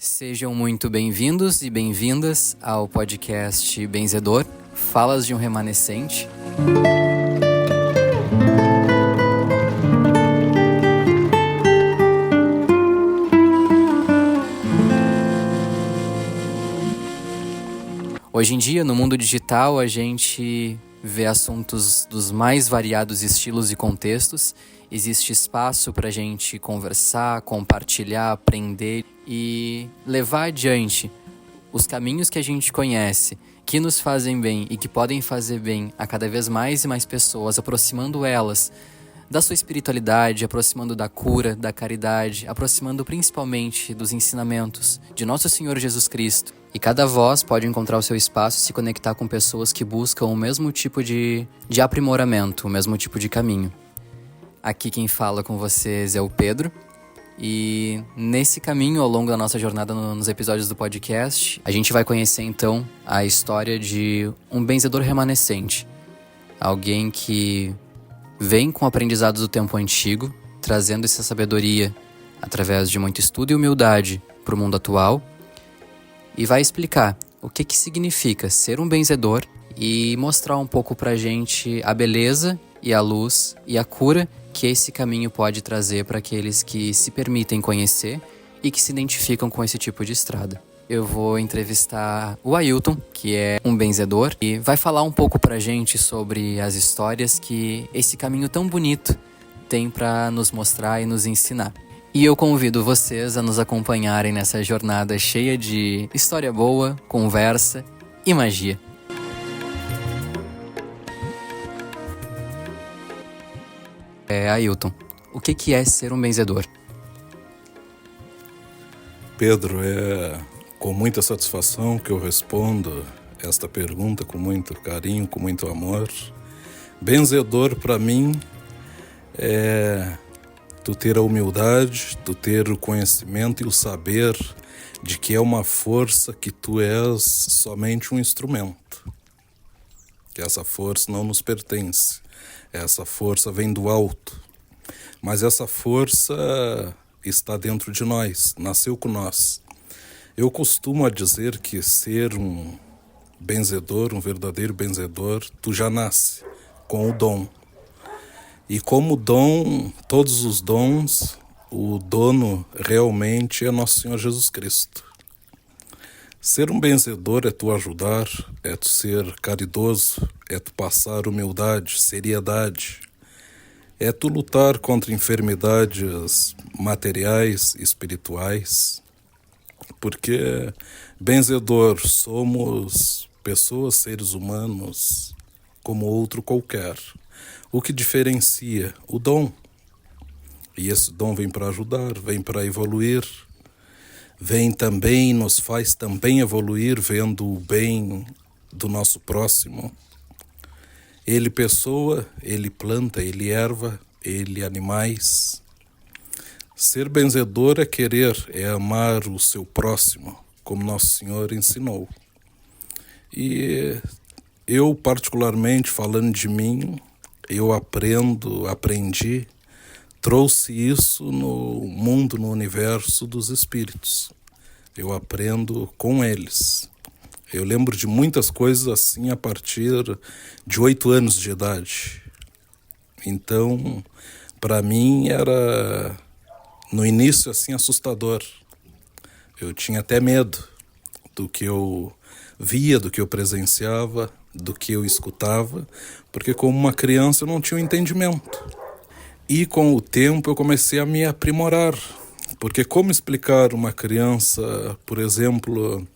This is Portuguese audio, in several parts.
Sejam muito bem-vindos e bem-vindas ao podcast Benzedor, Falas de um Remanescente. Hoje em dia, no mundo digital, a gente vê assuntos dos mais variados estilos e contextos. Existe espaço para a gente conversar, compartilhar, aprender e levar adiante os caminhos que a gente conhece, que nos fazem bem e que podem fazer bem a cada vez mais e mais pessoas, aproximando elas da sua espiritualidade, aproximando da cura, da caridade, aproximando principalmente dos ensinamentos de Nosso Senhor Jesus Cristo. E cada voz pode encontrar o seu espaço e se conectar com pessoas que buscam o mesmo tipo de aprimoramento, o mesmo tipo de caminho. Aqui quem fala com vocês é o Pedro. E nesse caminho, ao longo da nossa jornada nos episódios do podcast, a gente vai conhecer então a história de um benzedor remanescente. Alguém que vem com aprendizados do tempo antigo, trazendo essa sabedoria através de muito estudo e humildade para o mundo atual, e vai explicar o que significa ser um benzedor e mostrar um pouco pra gente a beleza e a luz e a cura que esse caminho pode trazer para aqueles que se permitem conhecer e que se identificam com esse tipo de estrada. Eu vou entrevistar o Ailton, que é um benzedor, e vai falar um pouco pra gente sobre as histórias que esse caminho tão bonito tem para nos mostrar e nos ensinar. E eu convido vocês a nos acompanharem nessa jornada cheia de história boa, conversa e magia. Ailton, o que é ser um benzedor? Pedro, é com muita satisfação que eu respondo esta pergunta com muito carinho, com muito amor. Benzedor para mim é tu ter a humildade, tu ter o conhecimento e o saber de que é uma força que tu és somente um instrumento. Que essa força não nos pertence. Essa força vem do alto. Mas essa força está dentro de nós, nasceu com nós. Eu costumo dizer que ser um benzedor, um verdadeiro benzedor, tu já nasce com o dom. E como dom, todos os dons, o dono realmente é Nosso Senhor Jesus Cristo. Ser um benzedor é tu ajudar, é tu ser caridoso, é tu passar humildade, seriedade, é tu lutar contra enfermidades materiais, espirituais, porque benzedor somos pessoas, seres humanos, como outro qualquer. O que diferencia? O dom. E esse dom vem para ajudar, vem para evoluir, vem também, nos faz também evoluir vendo o bem do nosso próximo. Ele pessoa, ele planta, ele erva, ele animais. Ser benzedor é querer, é amar o seu próximo, como Nosso Senhor ensinou. E eu, particularmente, falando de mim, eu aprendi, trouxe isso no mundo, no universo dos espíritos. Eu aprendo com eles. Eu lembro de muitas coisas assim a partir de 8 anos de idade. Então, para mim era, no início, assim, assustador. Eu tinha até medo do que eu via, do que eu presenciava, do que eu escutava, porque como uma criança eu não tinha um entendimento. E com o tempo eu comecei a me aprimorar, porque como explicar uma criança, por exemplo,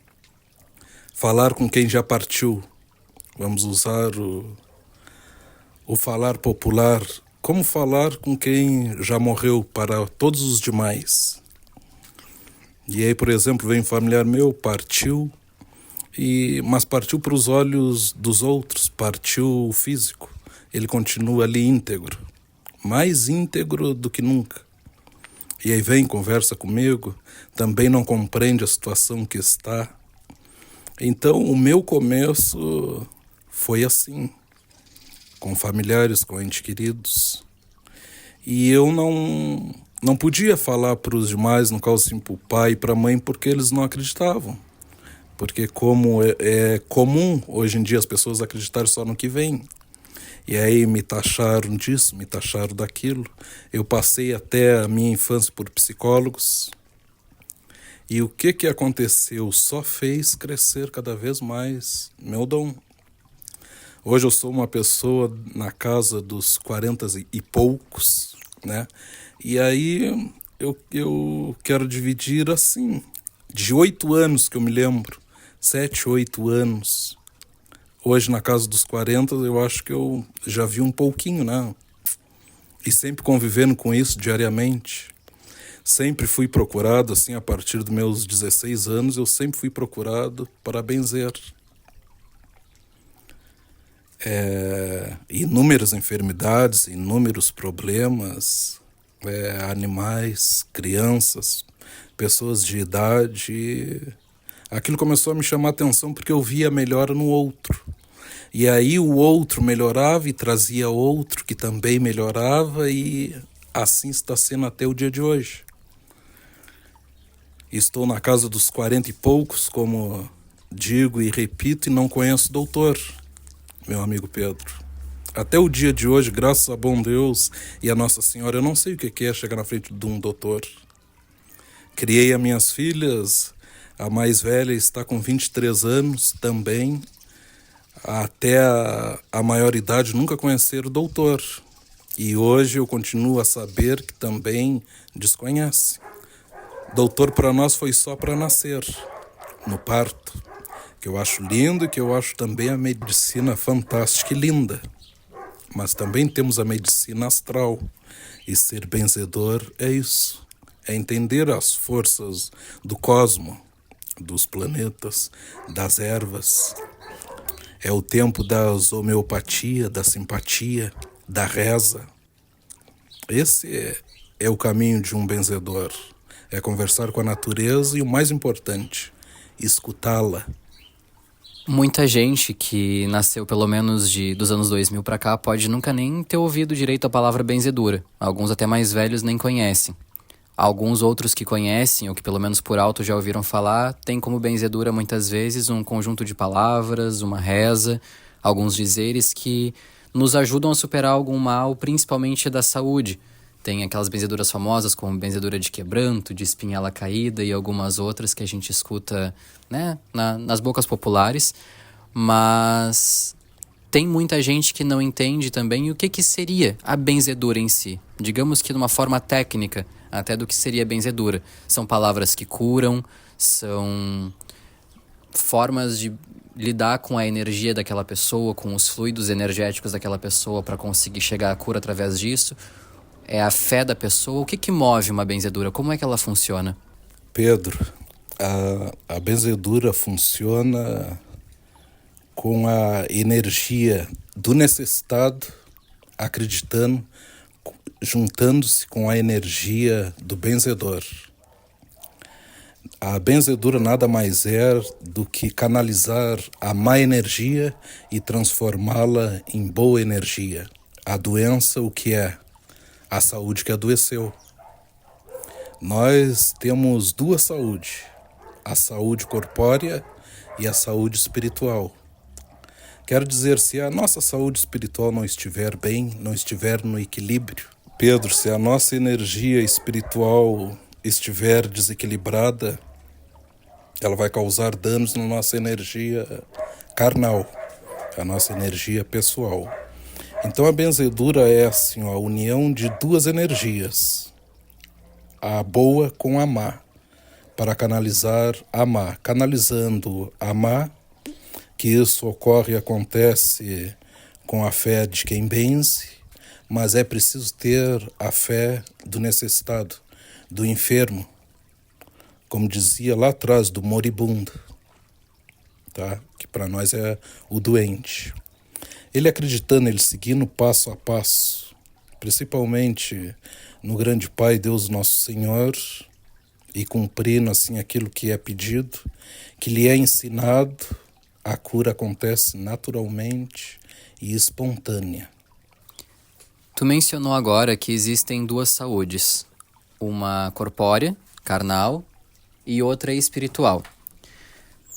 falar com quem já partiu? Vamos usar o falar popular. Como falar com quem já morreu para todos os demais? E aí, por exemplo, vem um familiar meu, partiu, mas partiu para os olhos dos outros, partiu o físico. Ele continua ali íntegro, mais íntegro do que nunca. E aí vem, conversa comigo, também não compreende a situação que está. Então, o meu começo foi assim, com familiares, com entes queridos. E eu não podia falar para os demais, no caso assim, para o pai e para a mãe, porque eles não acreditavam. Porque como é comum hoje em dia as pessoas acreditarem só no que vem. E aí me taxaram disso, me taxaram daquilo. Eu passei até a minha infância por psicólogos. E o que aconteceu? Só fez crescer cada vez mais meu dom. Hoje eu sou uma pessoa na casa dos 40 e poucos, né? E aí eu quero dividir assim, de 8 anos que eu me lembro, 7, 8 anos. Hoje na casa dos 40 eu acho que eu já vi um pouquinho, né? E sempre convivendo com isso diariamente. Sempre fui procurado, assim, a partir dos meus 16 anos, eu sempre fui procurado para benzer. Inúmeras enfermidades, inúmeros problemas, animais, crianças, pessoas de idade. Aquilo começou a me chamar a atenção porque eu via a melhora no outro. E aí o outro melhorava e trazia outro que também melhorava, e assim está sendo até o dia de hoje. Estou na casa dos 40 e poucos, como digo e repito, e não conheço o doutor, meu amigo Pedro. Até o dia de hoje, graças a bom Deus e a Nossa Senhora, eu não sei o que é chegar na frente de um doutor. Criei as minhas filhas, a mais velha está com 23 anos também. Até a maioridade nunca conheceram o doutor. E hoje eu continuo a saber que também desconhece. Doutor para nós foi só para nascer, no parto, que eu acho lindo e que eu acho também a medicina fantástica e linda. Mas também temos a medicina astral, e ser benzedor é isso, é entender as forças do cosmo, dos planetas, das ervas. É o tempo da homeopatia, da simpatia, da reza. Esse é o caminho de um benzedor. É conversar com a natureza e, o mais importante, escutá-la. Muita gente que nasceu pelo menos dos anos 2000 para cá pode nunca nem ter ouvido direito a palavra benzedura. Alguns até mais velhos nem conhecem. Alguns outros que conhecem, ou que pelo menos por alto já ouviram falar, têm como benzedura muitas vezes um conjunto de palavras, uma reza, alguns dizeres que nos ajudam a superar algum mal, principalmente da saúde. Tem aquelas benzeduras famosas como benzedura de quebranto, de espinhela caída e algumas outras que a gente escuta, né, nas bocas populares. Mas tem muita gente que não entende também o que seria a benzedura em si. Digamos que de uma forma técnica até do que seria a benzedura. São palavras que curam, são formas de lidar com a energia daquela pessoa, com os fluidos energéticos daquela pessoa para conseguir chegar à cura através disso. É a fé da pessoa. O que move uma benzedura? Como é que ela funciona? Pedro, a benzedura funciona com a energia do necessitado, acreditando, juntando-se com a energia do benzedor. A benzedura nada mais é do que canalizar a má energia e transformá-la em boa energia. A doença, o que é? A saúde que adoeceu. Nós temos duas saúdes, a saúde corpórea e a saúde espiritual. Quero dizer, se a nossa saúde espiritual não estiver bem, não estiver no equilíbrio, Pedro, se a nossa energia espiritual estiver desequilibrada, ela vai causar danos na nossa energia carnal, a nossa energia pessoal. Então a benzedura é assim, a união de duas energias, a boa com a má, para canalizar a má. Canalizando a má, que isso ocorre e acontece com a fé de quem benze, mas é preciso ter a fé do necessitado, do enfermo, como dizia lá atrás, do moribundo, tá? Que para nós é o doente. Ele acreditando, ele seguindo passo a passo, principalmente no grande Pai, Deus nosso Senhor, e cumprindo assim aquilo que é pedido, que lhe é ensinado, a cura acontece naturalmente e espontânea. Tu mencionou agora que existem duas saúdes. Uma corpórea, carnal, e outra espiritual.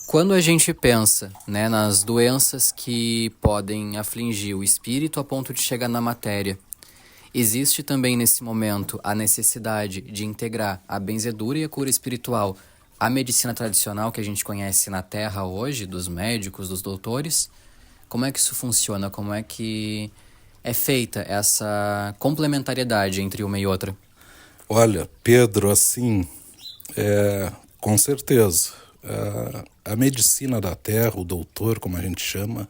Quando a gente pensa, né, nas doenças que podem afligir o espírito a ponto de chegar na matéria, existe também nesse momento a necessidade de integrar a benzedura e a cura espiritual à medicina tradicional que a gente conhece na Terra hoje, dos médicos, dos doutores. Como é que isso funciona? Como é que é feita essa complementariedade entre uma e outra? Olha, Pedro, assim, com certeza, a medicina da Terra, o doutor, como a gente chama,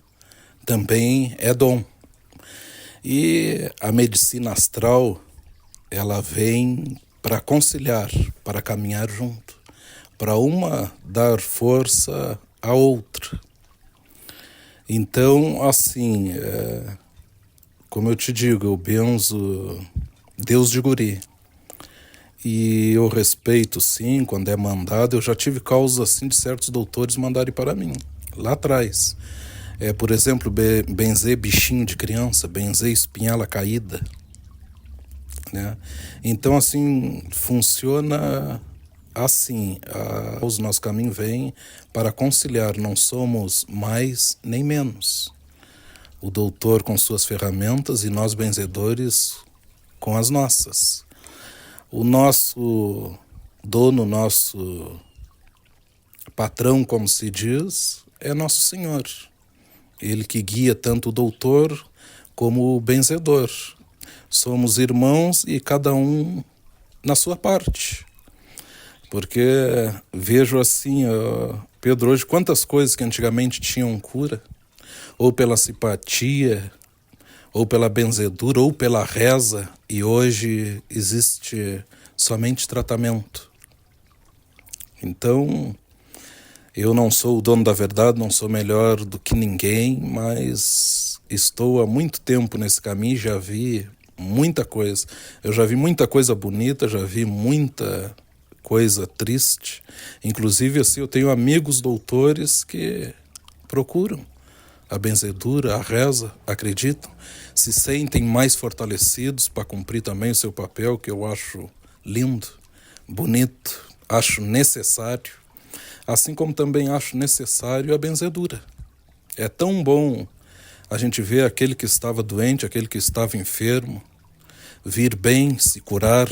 também é dom. E a medicina astral, ela vem para conciliar, para caminhar junto, para uma dar força à outra. Então, assim, como eu te digo, eu benzo Deus de guri. E eu respeito, sim, quando é mandado. Eu já tive causas assim de certos doutores mandarem para mim, lá atrás. Por exemplo, benzer bichinho de criança, benzer espinhela caída. Né? Então, assim, funciona assim. O nosso caminho vem para conciliar, não somos mais nem menos. O doutor com suas ferramentas e nós benzedores com as nossas. O nosso dono, nosso patrão, como se diz, é nosso Senhor. Ele que guia tanto o doutor como o benzedor. Somos irmãos e cada um na sua parte. Porque vejo assim, Pedro, hoje quantas coisas que antigamente tinham cura, ou pela simpatia, ou pela benzedura, ou pela reza, e hoje existe somente tratamento. Então, eu não sou o dono da verdade, não sou melhor do que ninguém, mas estou há muito tempo nesse caminho, já vi muita coisa. Eu já vi muita coisa bonita, já vi muita coisa triste. Inclusive, assim, eu tenho amigos doutores que procuram a benzedura, a reza, acreditam, se sentem mais fortalecidos para cumprir também o seu papel, que eu acho lindo, bonito, acho necessário, assim como também acho necessário a benzedura. É tão bom a gente ver aquele que estava doente, aquele que estava enfermo, vir bem, se curar,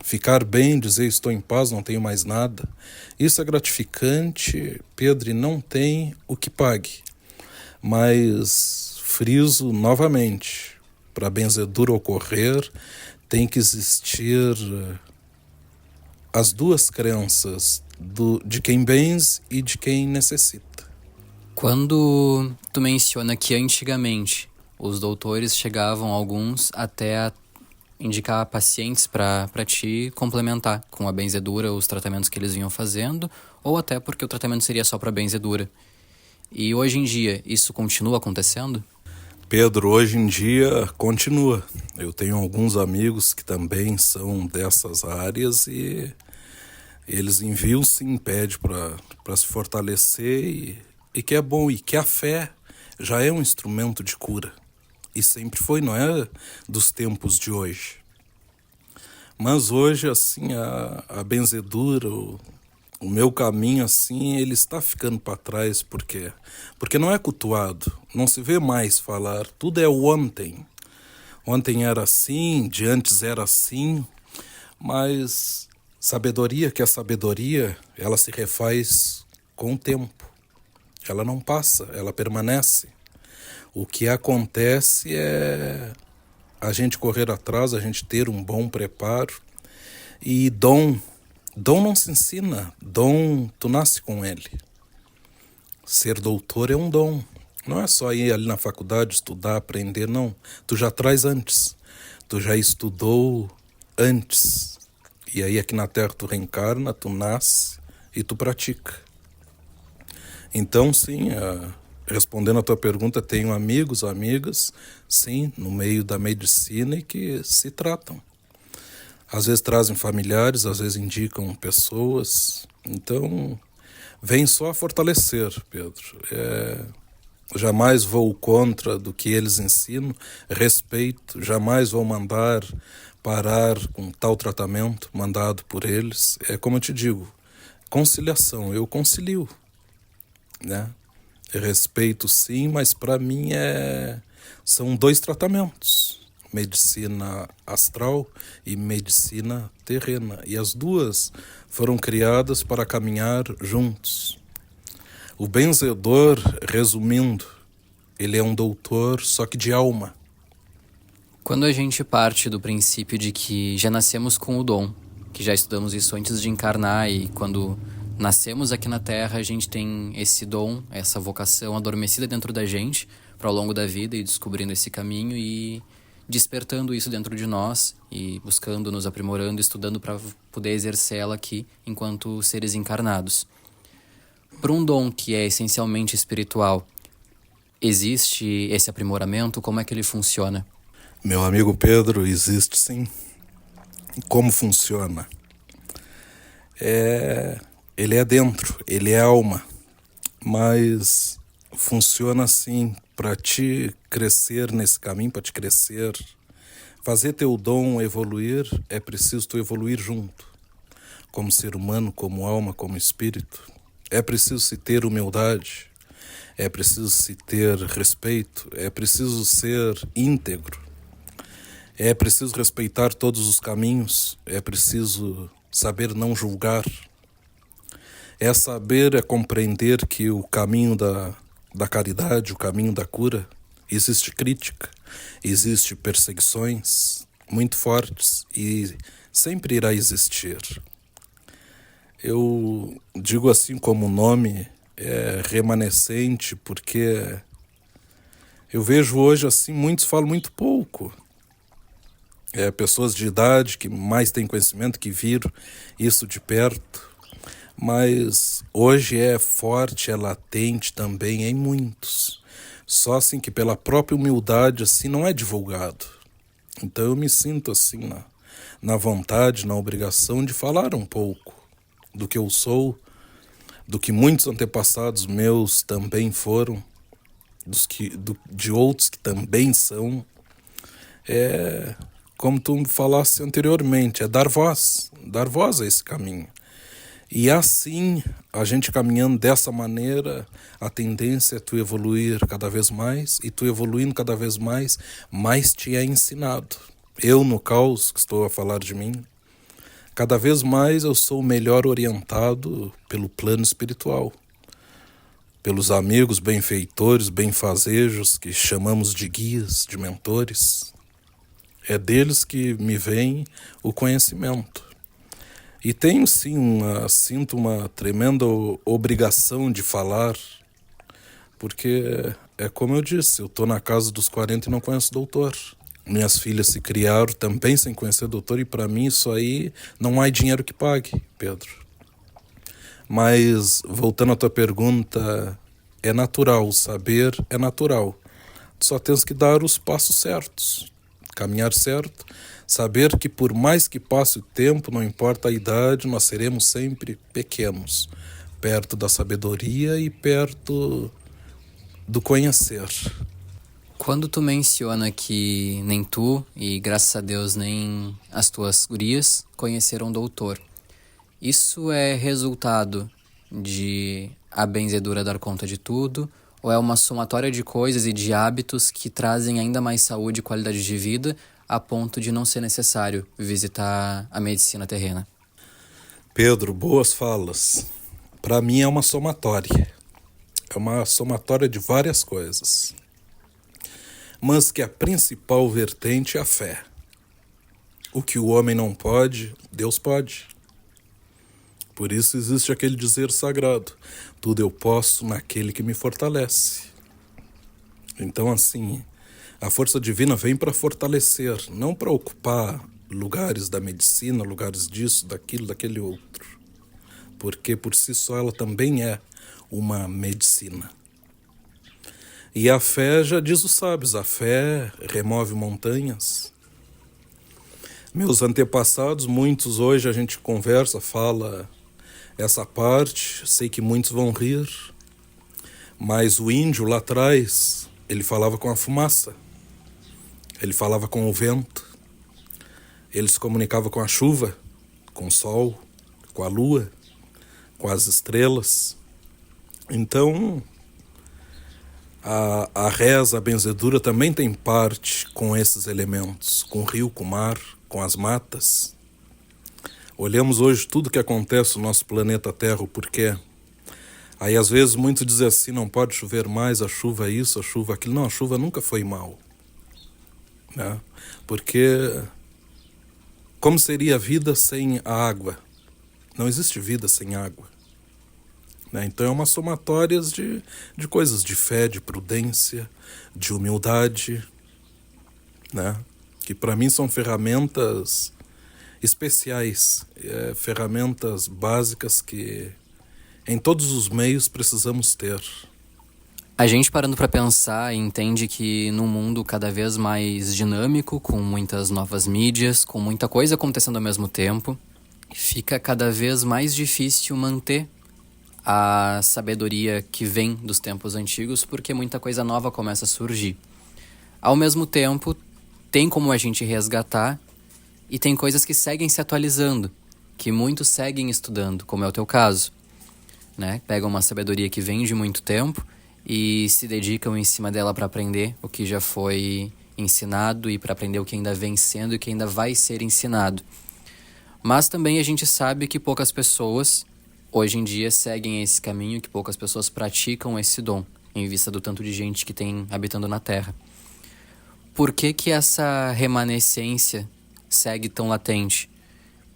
ficar bem, dizer estou em paz, não tenho mais nada. Isso é gratificante, Pedro, e não tem o que pague. Mas friso novamente, para a benzedura ocorrer, tem que existir as duas crenças, de quem benze e de quem necessita. Quando tu menciona que antigamente os doutores chegavam, alguns, até a indicar pacientes para te complementar com a benzedura, os tratamentos que eles vinham fazendo, ou até porque o tratamento seria só para benzedura. E hoje em dia, isso continua acontecendo? Pedro, hoje em dia continua. Eu tenho alguns amigos que também são dessas áreas e eles enviam sim, pedem para se fortalecer e que é bom. E que a fé já é um instrumento de cura. E sempre foi, não é dos tempos de hoje. Mas hoje, assim, a benzedura, o meu caminho, assim, ele está ficando para trás. Por quê? Porque não é cultuado, não se vê mais falar. Tudo é o ontem. Ontem era assim, de antes era assim. Mas sabedoria, que é sabedoria, ela se refaz com o tempo. Ela não passa, ela permanece. O que acontece é a gente correr atrás, a gente ter um bom preparo. E dom não se ensina, dom tu nasce com ele. Ser doutor é um dom. Não é só ir ali na faculdade, estudar, aprender, não. Tu já traz antes. Tu já estudou antes. E aí aqui na Terra tu reencarna, tu nasce e tu pratica. Então, sim, respondendo a tua pergunta, tenho amigos, amigas, sim, no meio da medicina e que se tratam. Às vezes trazem familiares, às vezes indicam pessoas. Então, vem só a fortalecer, Pedro. jamais vou contra do que eles ensinam, respeito, jamais vou mandar parar com tal tratamento mandado por eles. É como eu te digo, conciliação, eu concilio, né? Respeito sim, mas para mim são dois tratamentos, medicina astral e medicina terrena, e as duas foram criadas para caminhar juntos. O benzedor, resumindo, ele é um doutor, só que de alma. Quando a gente parte do princípio de que já nascemos com o dom, que já estudamos isso antes de encarnar, e quando nascemos aqui na Terra, a gente tem esse dom, essa vocação adormecida dentro da gente, para ao longo da vida, e descobrindo esse caminho e despertando isso dentro de nós, e buscando, nos aprimorando, estudando para poder exercê-la aqui enquanto seres encarnados. Para um dom que é essencialmente espiritual, existe esse aprimoramento? Como é que ele funciona? Meu amigo Pedro, existe sim. Como funciona? Ele é dentro, ele é alma, mas funciona assim, para te crescer nesse caminho, para te crescer, fazer teu dom evoluir, é preciso tu evoluir junto, como ser humano, como alma, como espírito. É preciso se ter humildade, é preciso se ter respeito, é preciso ser íntegro, é preciso respeitar todos os caminhos, é preciso saber não julgar, é saber, é compreender que o caminho da caridade, o caminho da cura, existe crítica, existe perseguições muito fortes e sempre irá existir. Eu digo assim como o nome é remanescente, porque eu vejo hoje assim, muitos falam muito pouco. Pessoas de idade que mais têm conhecimento, que viram isso de perto, mas hoje é forte, é latente também em muitos. Só assim que pela própria humildade assim não é divulgado. Então eu me sinto assim na vontade, na obrigação de falar um pouco do que eu sou, do que muitos antepassados meus também foram, de outros que também são. Como tu falaste anteriormente, é dar voz a esse caminho. E assim, a gente caminhando dessa maneira, a tendência é tu evoluir cada vez mais, e tu evoluindo cada vez mais te é ensinado. Eu, no caos, que estou a falar de mim, cada vez mais eu sou melhor orientado pelo plano espiritual, pelos amigos benfeitores, benfazejos, que chamamos de guias, de mentores. É deles que me vem o conhecimento. E tenho sim, sinto uma tremenda obrigação de falar, porque é como eu disse, eu estou na casa dos 40 e não conheço doutor. Minhas filhas se criaram também sem conhecer doutor, e para mim isso aí não há dinheiro que pague, Pedro. Mas, voltando à tua pergunta, é natural, saber é natural. Só tens que dar os passos certos, caminhar certo, saber que por mais que passe o tempo, não importa a idade, nós seremos sempre pequenos, perto da sabedoria e perto do conhecer. Quando tu menciona que nem tu, e graças a Deus nem as tuas gurias, conheceram o doutor, isso é resultado de a benzedura dar conta de tudo, ou é uma somatória de coisas e de hábitos que trazem ainda mais saúde e qualidade de vida a ponto de não ser necessário visitar a medicina terrena? Pedro, boas falas. Para mim é uma somatória. É uma somatória de várias coisas. Mas que a principal vertente é a fé. O que o homem não pode, Deus pode. Por isso existe aquele dizer sagrado: tudo eu posso naquele que me fortalece. Então assim, a força divina vem para fortalecer, não para ocupar lugares da medicina, lugares disso, daquilo, daquele outro. Porque por si só ela também é uma medicina. E a fé, já diz os sábios, a fé remove montanhas. Meus antepassados, muitos hoje a gente conversa, fala essa parte, sei que muitos vão rir, Mas o índio lá atrás, ele falava com a fumaça, ele falava com o vento, ele se comunicava com a chuva, com o sol, com a lua, com as estrelas. Então, a reza, a benzedura também tem parte com esses elementos, com o rio, com o mar, com as matas. Olhamos hoje tudo que acontece no nosso planeta Terra, o porquê. Aí às vezes muitos dizem assim, não pode chover mais, a chuva é isso, a chuva é aquilo. Não, a chuva nunca foi mal, né? Porque como seria a vida sem a água? Não existe vida sem água, né? Então é uma somatória de coisas, de fé, de prudência, de humildade, né? Que para mim são ferramentas especiais, ferramentas básicas que em todos os meios precisamos ter. A gente parando para pensar entende que num mundo cada vez mais dinâmico, com muitas novas mídias, com muita coisa acontecendo ao mesmo tempo, fica cada vez mais difícil manter a sabedoria que vem dos tempos antigos, porque muita coisa nova começa a surgir. Ao mesmo tempo, tem como a gente resgatar e tem coisas que seguem se atualizando, que muitos seguem estudando, como é o teu caso, né? Pegam uma sabedoria que vem de muito tempo e se dedicam em cima dela para aprender o que já foi ensinado e para aprender o que ainda vem sendo e o que ainda vai ser ensinado. Mas também a gente sabe que poucas pessoas hoje em dia seguem esse caminho, que poucas pessoas praticam esse dom, em vista do tanto de gente que tem habitando na Terra. Por que que essa remanescência segue tão latente?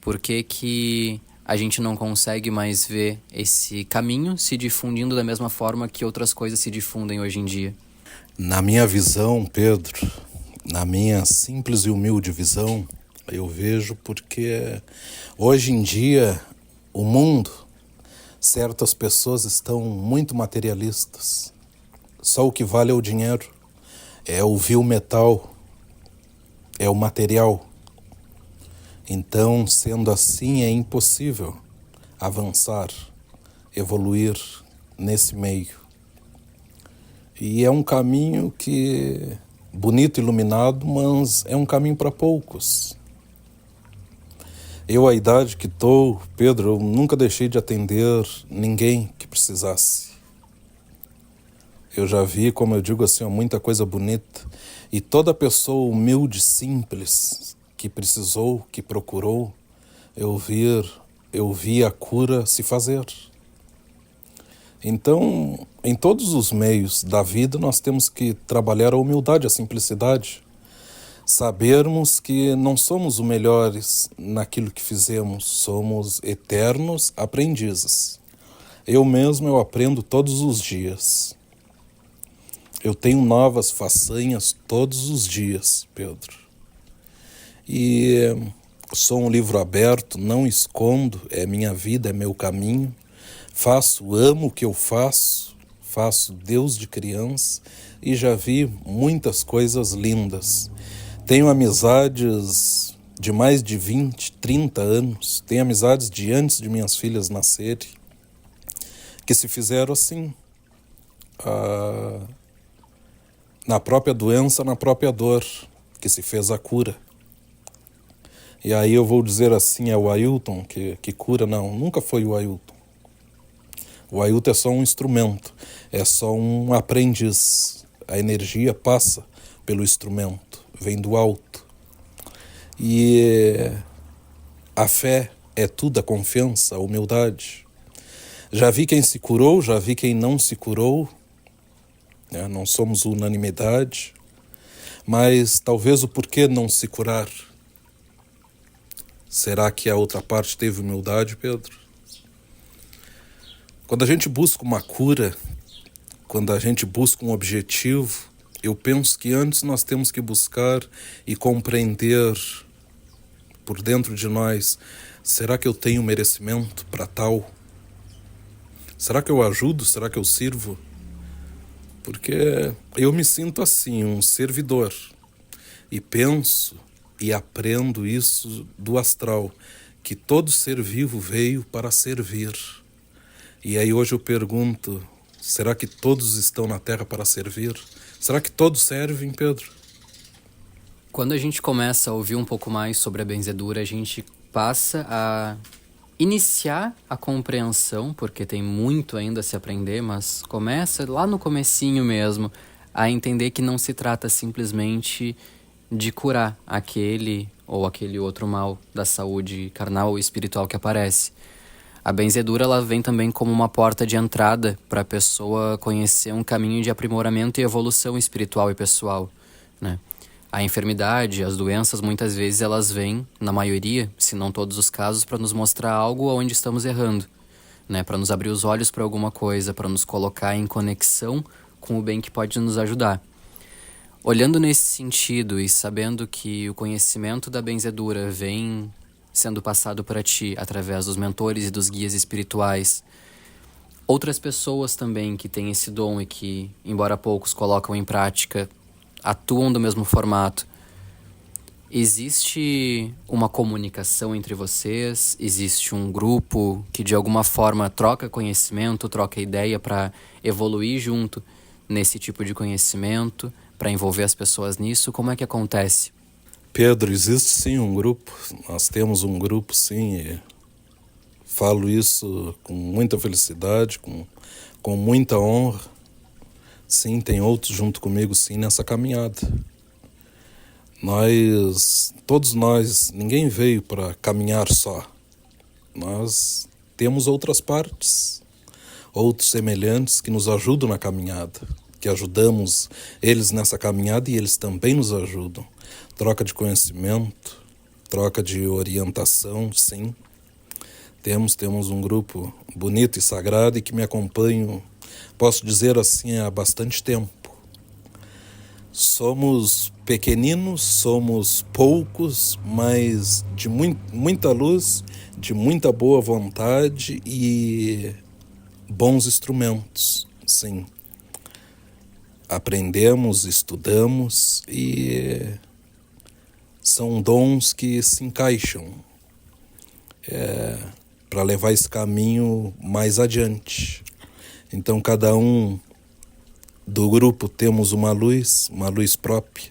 Por que que a gente não consegue mais ver esse caminho se difundindo da mesma forma que outras coisas se difundem hoje em dia? Na minha visão, Pedro, na minha simples e humilde visão, eu vejo porque hoje em dia o mundo, certas pessoas estão muito materialistas. Só o que vale é o dinheiro, é o vil metal, é o material. Então, sendo assim, é impossível avançar, evoluir nesse meio. E é um caminho que, bonito, iluminado, mas é um caminho para poucos. Eu, à idade que estou, Pedro, eu nunca deixei de atender ninguém que precisasse. Eu já vi, como eu digo assim, muita coisa bonita. E toda pessoa humilde, simples, que precisou, que procurou, eu vi a cura se fazer. Então, em todos os meios da vida, nós temos que trabalhar a humildade, a simplicidade. Sabermos que não somos os melhores naquilo que fizemos, somos eternos aprendizes. Eu mesmo, eu aprendo todos os dias. Eu tenho novas façanhas todos os dias, Pedro. E sou um livro aberto, não escondo, é minha vida, é meu caminho. Amo o que eu faço Deus de criança e já vi muitas coisas lindas. Tenho amizades de mais de 20, 30 anos, tenho amizades de antes de minhas filhas nascerem, que se fizeram assim, na própria doença, na própria dor, que se fez a cura. E aí eu vou dizer assim, é o Ailton que cura? Não, nunca foi o Ailton. O Ailton é só um instrumento, é só um aprendiz. A energia passa pelo instrumento, vem do alto. E a fé é tudo, a confiança, a humildade. Já vi quem se curou, já vi quem não se curou, né? Não somos unanimidade, mas talvez o porquê não se curar. Será que a outra parte teve humildade, Pedro? Quando a gente busca uma cura, quando a gente busca um objetivo, eu penso que antes nós temos que buscar e compreender por dentro de nós, será que eu tenho merecimento para tal? Será que eu ajudo? Será que eu sirvo? Porque eu me sinto assim, um servidor. E penso e aprendo isso do astral, que todo ser vivo veio para servir. E aí hoje eu pergunto, Será que todos estão na Terra para servir? Será que todos servem, Pedro? Quando a gente começa a ouvir um pouco mais sobre a benzedura, a gente passa a iniciar a compreensão, porque tem muito ainda a se aprender, mas começa lá no comecinho mesmo, a entender que não se trata simplesmente de curar aquele ou aquele outro mal da saúde carnal ou espiritual que aparece. A benzedura ela vem também como uma porta de entrada para a pessoa conhecer um caminho de aprimoramento e evolução espiritual e pessoal, né? A enfermidade, as doenças, muitas vezes elas vêm, na maioria, se não todos os casos, para nos mostrar algo onde estamos errando, né? Para nos abrir os olhos para alguma coisa, para nos colocar em conexão com o bem que pode nos ajudar. Olhando nesse sentido e sabendo que o conhecimento da benzedura vem sendo passado para ti através dos mentores e dos guias espirituais, outras pessoas também que têm esse dom e que, embora poucos colocam em prática, atuam do mesmo formato. Existe uma comunicação entre vocês? Existe um grupo que de alguma forma troca conhecimento, troca ideia para evoluir junto nesse tipo de conhecimento, para envolver as pessoas nisso? Como é que acontece? Pedro, existe sim um grupo. Nós temos um grupo, sim. E falo isso com muita felicidade, com muita honra. Sim, tem outros junto comigo, sim, nessa caminhada. Todos nós, ninguém veio para caminhar só. Nós temos outras partes, outros semelhantes que nos ajudam na caminhada, que ajudamos eles nessa caminhada e eles também nos ajudam. Troca de conhecimento, troca de orientação, sim. Temos um grupo bonito e sagrado e que me acompanha, posso dizer assim, há bastante tempo. Somos pequeninos, somos poucos, mas de muita luz, de muita boa vontade e bons instrumentos, sim. Aprendemos, estudamos e são dons que se encaixam para levar esse caminho mais adiante. Então, cada um do grupo temos uma luz própria,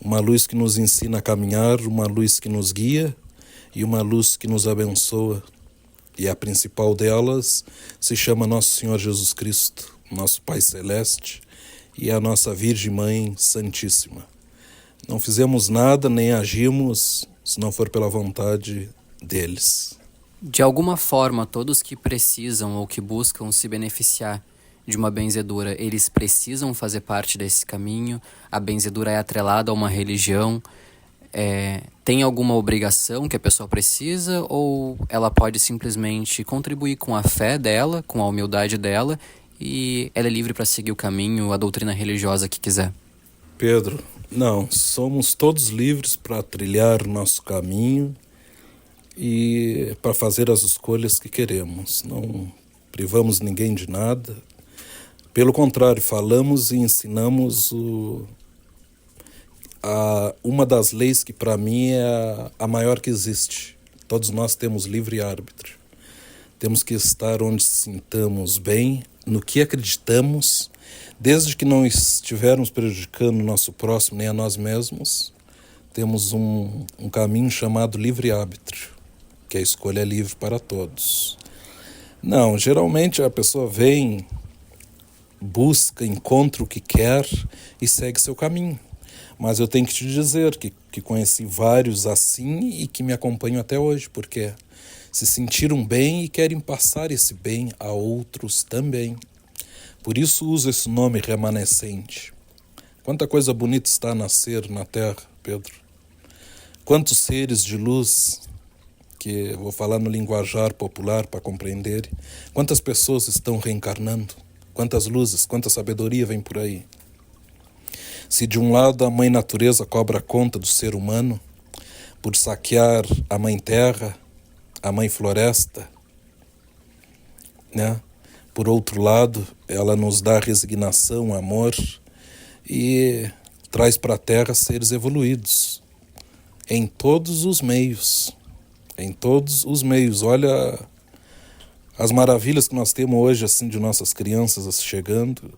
uma luz que nos ensina a caminhar, uma luz que nos guia e uma luz que nos abençoa. E a principal delas se chama Nosso Senhor Jesus Cristo, nosso Pai Celeste e a nossa Virgem Mãe Santíssima. Não fizemos nada nem agimos se não for pela vontade deles. De alguma forma, todos que precisam ou que buscam se beneficiar de uma benzedura, eles precisam fazer parte desse caminho? A benzedura é atrelada a uma religião? Tem alguma obrigação que a pessoa precisa? Ou ela pode simplesmente contribuir com a fé dela, com a humildade dela, e ela é livre para seguir o caminho, a doutrina religiosa que quiser? Pedro, não, somos todos livres para trilhar nosso caminho e para fazer as escolhas que queremos. Não privamos ninguém de nada. Pelo contrário, falamos e ensinamos uma das leis que para mim é a maior que existe. Todos nós temos livre-arbítrio. Temos que estar onde sintamos bem, no que acreditamos, desde que não estivermos prejudicando o nosso próximo nem a nós mesmos. Temos um caminho chamado livre-arbítrio, que a escolha é livre para todos. Não, geralmente a pessoa vem, busca, encontra o que quer e segue seu caminho. Mas eu tenho que te dizer que conheci vários assim e que me acompanham até hoje, porque se sentiram bem e querem passar esse bem a outros também. Por isso uso esse nome remanescente. Quanta coisa bonita está a nascer na Terra, Pedro. Quantos seres de luz, que eu vou falar no linguajar popular para compreender, quantas pessoas estão reencarnando, quantas luzes, quanta sabedoria vem por aí. Se de um lado a mãe natureza cobra conta do ser humano, por saquear a mãe terra, a mãe floresta, né? Por outro lado, ela nos dá resignação, amor e traz para a Terra seres evoluídos em todos os meios. Em todos os meios. Olha as maravilhas que nós temos hoje, assim, de nossas crianças chegando.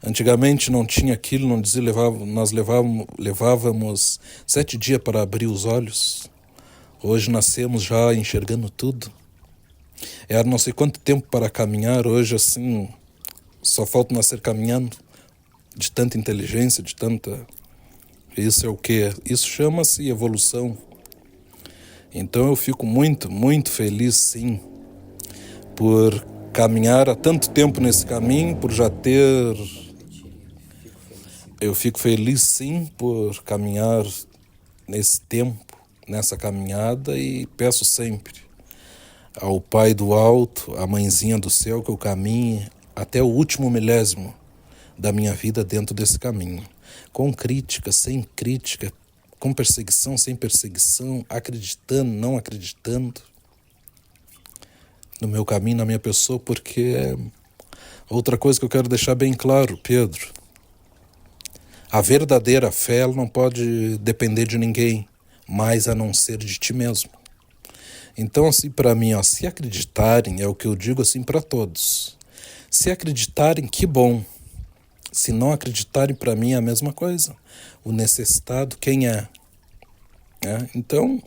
Antigamente não tinha aquilo, não dizia, nós levávamos 7 dias para abrir os olhos. Hoje nascemos já enxergando tudo. Era não sei quanto tempo para caminhar, hoje assim, só falta nascer caminhando, de tanta inteligência, de tanta... Isso é o quê? Isso chama-se evolução. Então eu fico muito, muito feliz, sim, por caminhar há tanto tempo nesse caminho, por já ter... Eu fico feliz, sim, por caminhar nesse tempo, nessa caminhada, e peço sempre ao Pai do Alto, à Mãezinha do Céu, que eu caminhe até o último milésimo da minha vida dentro desse caminho. Com crítica, sem crítica, com perseguição, sem perseguição, acreditando, não acreditando no meu caminho, na minha pessoa, porque outra coisa que eu quero deixar bem claro, Pedro, a verdadeira fé ela não pode depender de ninguém, mais a não ser de ti mesmo. Então, assim, para mim, ó, se acreditarem, é o que eu digo assim para todos. Se acreditarem, que bom. Se não acreditarem, para mim é a mesma coisa. O necessitado, quem é? Então,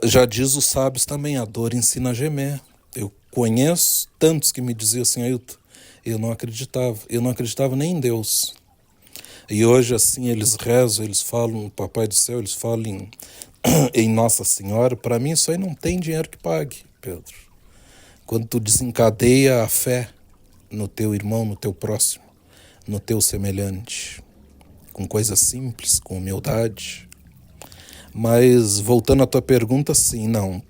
já diz os sábios também, a dor ensina a gemer. Eu conheço tantos que me diziam assim, Ailton, eu não acreditava nem em Deus. E hoje, assim, eles rezam, eles falam no Papai do Céu, eles falam em Nossa Senhora. Para mim, isso aí não tem dinheiro que pague, Pedro. Quando tu desencadeia a fé no teu irmão, no teu próximo, no teu semelhante, com coisas simples, com humildade. Mas, voltando à tua pergunta, sim, não.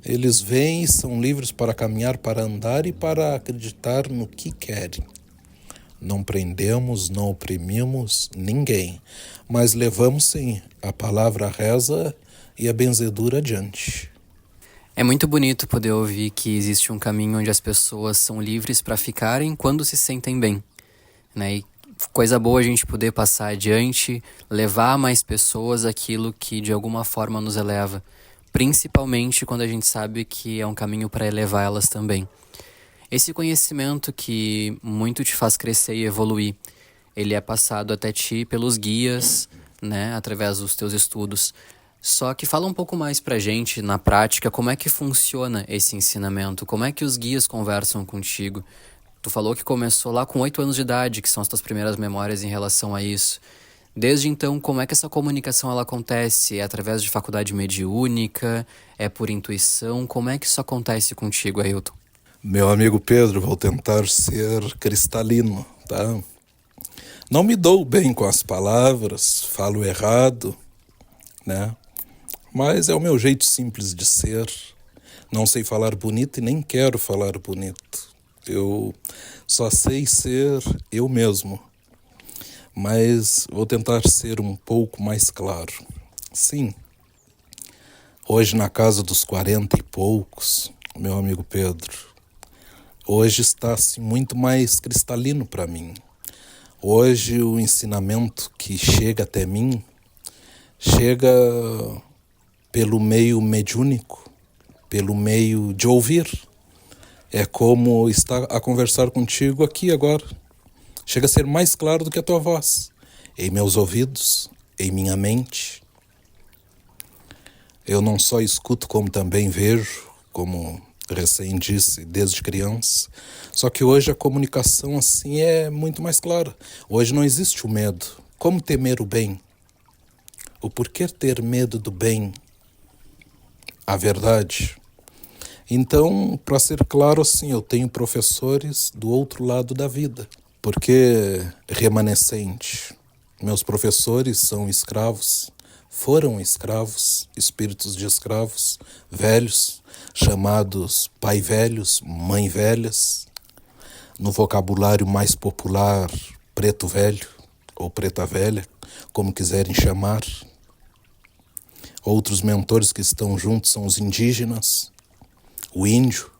Eles vêm e são livres para caminhar, para andar e para acreditar no que querem. Não prendemos, não oprimimos ninguém, mas levamos, sim, a palavra, a reza e a benzedura adiante. É muito bonito poder ouvir que existe um caminho onde as pessoas são livres para ficarem quando se sentem bem, né? E coisa boa a gente poder passar adiante, levar a mais pessoas aquilo que de alguma forma nos eleva, principalmente quando a gente sabe que é um caminho para elevar elas também. Esse conhecimento que muito te faz crescer e evoluir, ele é passado até ti pelos guias, né, através dos teus estudos. Só que fala um pouco mais pra gente, na prática, como é que funciona esse ensinamento, como é que os guias conversam contigo. Tu falou que começou lá com 8 anos de idade, que são as tuas primeiras memórias em relação a isso. Desde então, como é que essa comunicação ela acontece? É através de faculdade mediúnica? É por intuição? Como é que isso acontece contigo, Ailton? Meu amigo Pedro, vou tentar ser cristalino, tá? Não me dou bem com as palavras, falo errado, né? Mas é o meu jeito simples de ser. Não sei falar bonito e nem quero falar bonito. Eu só sei ser eu mesmo. Mas vou tentar ser um pouco mais claro. Sim, hoje na casa dos 40 e poucos, meu amigo Pedro, hoje está-se muito mais cristalino para mim. Hoje o ensinamento que chega até mim chega pelo meio mediúnico, pelo meio de ouvir. É como estar a conversar contigo aqui agora. Chega a ser mais claro do que a tua voz, em meus ouvidos, em minha mente. Eu não só escuto, como também vejo, como recém disse, desde criança. Só que hoje a comunicação assim é muito mais clara. Hoje não existe o medo. Como temer o bem? O porquê ter medo do bem? A verdade. Então, para ser claro assim, eu tenho professores do outro lado da vida. Porque remanescente. Meus professores são escravos, foram escravos, espíritos de escravos, velhos, chamados pai velhos, mãe velhas, no vocabulário mais popular, preto velho ou preta velha, como quiserem chamar. Outros mentores que estão juntos são os indígenas, o índio,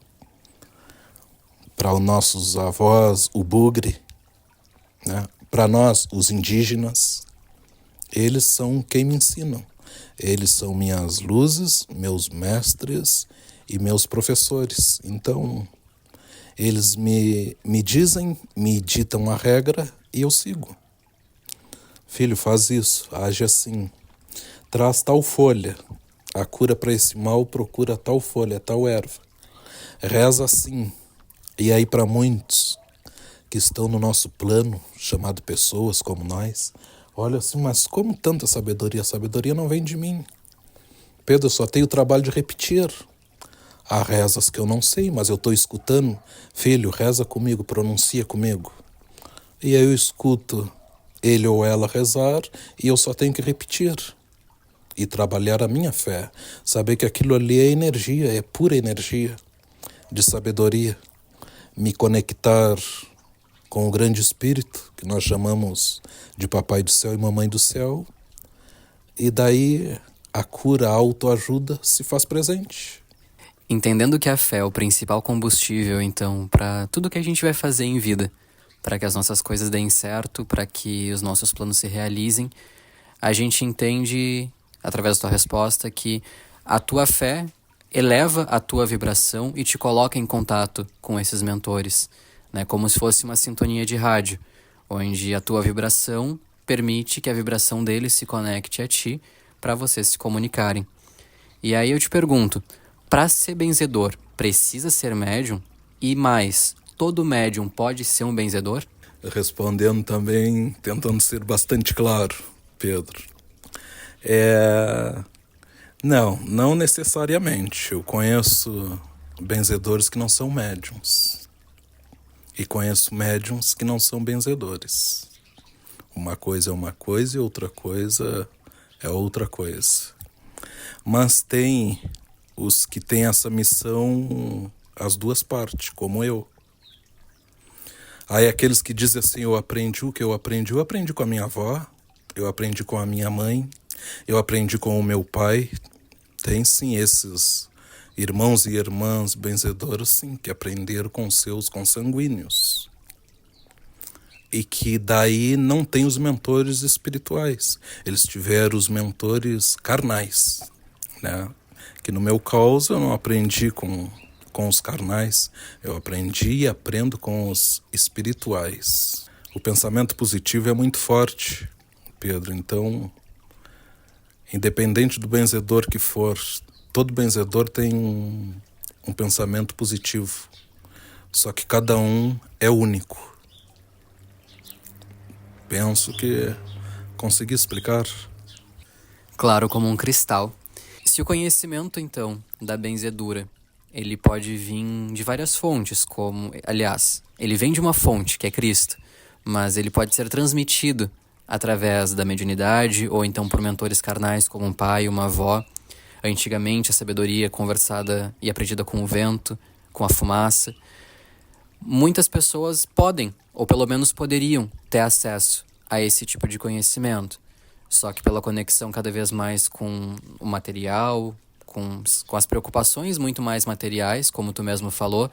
para os nossos avós, o bugre, né? Para nós, os indígenas, eles são quem me ensinam. Eles são minhas luzes, meus mestres e meus professores. Então, eles me dizem, me ditam a regra e eu sigo. Filho, faz isso, age assim. Traz tal folha. A cura para esse mal procura tal folha, tal erva. Reza assim. E aí para muitos que estão no nosso plano, chamado pessoas como nós, olha assim, mas como tanta sabedoria? A sabedoria não vem de mim. Pedro, eu só tenho o trabalho de repetir. Há rezas que eu não sei, mas eu estou escutando. Filho, reza comigo, pronuncia comigo. E aí eu escuto ele ou ela rezar e eu só tenho que repetir. E trabalhar a minha fé. Saber que aquilo ali é energia, é pura energia de sabedoria. Me conectar com o grande espírito, que nós chamamos de Papai do Céu e Mamãe do Céu. E daí a cura, a autoajuda se faz presente. Entendendo que a fé é o principal combustível, então, para tudo que a gente vai fazer em vida, para que as nossas coisas deem certo, para que os nossos planos se realizem, a gente entende, através da tua resposta, que a tua fé eleva a tua vibração e te coloca em contato com esses mentores, né? Como se fosse uma sintonia de rádio, onde a tua vibração permite que a vibração deles se conecte a ti para vocês se comunicarem. E aí eu te pergunto, para ser benzedor, precisa ser médium? E mais, todo médium pode ser um benzedor? Respondendo também, tentando ser bastante claro, Pedro. Não necessariamente. Eu conheço benzedores que não são médiums. E conheço médiums que não são benzedores. Uma coisa é uma coisa e outra coisa é outra coisa. Mas tem os que têm essa missão, as duas partes, como eu. Aí aqueles que dizem assim, eu aprendi o que eu aprendi com a minha avó, eu aprendi com a minha mãe, eu aprendi com o meu pai. Tem sim esses irmãos e irmãs benzedoras, sim, que aprenderam com seus consanguíneos. E que daí não tem os mentores espirituais. Eles tiveram os mentores carnais, né? Que no meu caso eu não aprendi com os carnais, eu aprendi e aprendo com os espirituais. O pensamento positivo é muito forte, Pedro, então, independente do benzedor que for, todo benzedor tem um pensamento positivo, só que cada um é único. Penso que consegui explicar. Claro, como um cristal. Se o conhecimento, então, da benzedura, ele pode vir de várias fontes, como, aliás, ele vem de uma fonte, que é Cristo, mas ele pode ser transmitido através da mediunidade ou então por mentores carnais, como um pai, uma avó. Antigamente, a sabedoria conversada e aprendida com o vento, com a fumaça. Muitas pessoas podem, ou pelo menos poderiam, ter acesso a esse tipo de conhecimento. Só que pela conexão cada vez mais com o material, com as preocupações muito mais materiais, como tu mesmo falou,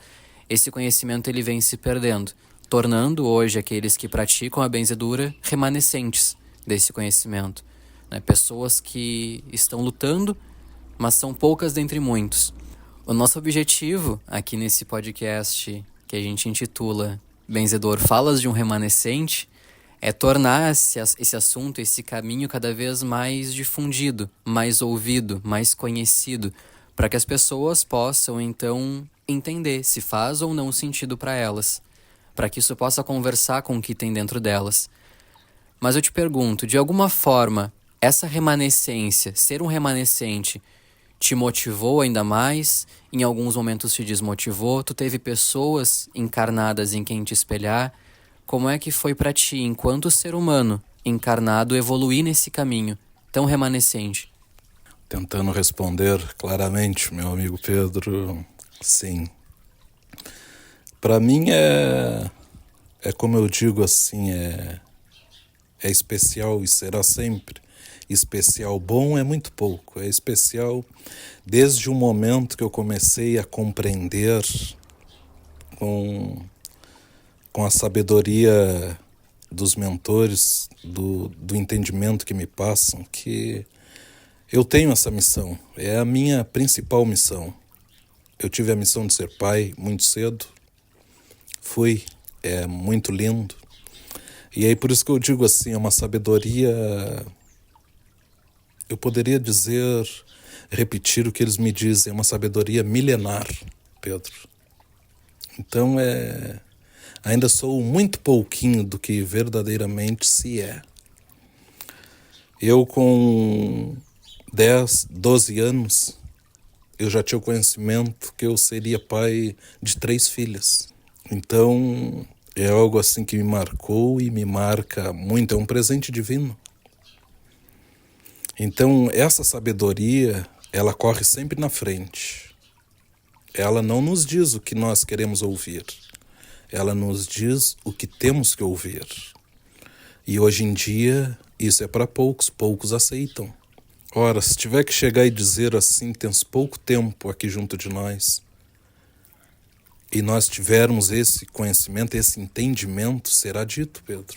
esse conhecimento ele vem se perdendo, tornando hoje aqueles que praticam a benzedura remanescentes desse conhecimento, né? Pessoas que estão lutando, mas são poucas dentre muitos. O nosso objetivo aqui nesse podcast que a gente intitula Benzedor Falas de um Remanescente é tornar esse assunto, esse caminho cada vez mais difundido, mais ouvido, mais conhecido, para que as pessoas possam, então, entender se faz ou não sentido para elas, para que isso possa conversar com o que tem dentro delas. Mas eu te pergunto, de alguma forma, essa remanescência, ser um remanescente, te motivou ainda mais? Em alguns momentos te desmotivou? Tu teve pessoas encarnadas em quem te espelhar? Como é que foi para ti, enquanto ser humano encarnado, evoluir nesse caminho tão remanescente? Tentando responder claramente, meu amigo Pedro, sim. Para mim é como eu digo assim, é especial e será sempre. Especial bom é muito pouco, é especial desde o momento que eu comecei a compreender com a sabedoria dos mentores, do entendimento que me passam, que eu tenho essa missão, é a minha principal missão. Eu tive a missão de ser pai muito cedo. Fui, é muito lindo. E aí por isso que eu digo assim, é uma sabedoria, eu poderia dizer, repetir o que eles me dizem, é uma sabedoria milenar, Pedro. Então ainda sou muito pouquinho do que verdadeiramente se é. Eu com 10, 12 anos, eu já tinha o conhecimento que eu seria pai de 3 filhas. Então, é algo assim que me marcou e me marca muito, é um presente divino. Então, essa sabedoria, ela corre sempre na frente. Ela não nos diz o que nós queremos ouvir. Ela nos diz o que temos que ouvir. E hoje em dia, isso é para poucos, poucos aceitam. Ora, se tiver que chegar e dizer assim, tens pouco tempo aqui junto de nós, e nós tivermos esse conhecimento, esse entendimento, será dito, Pedro.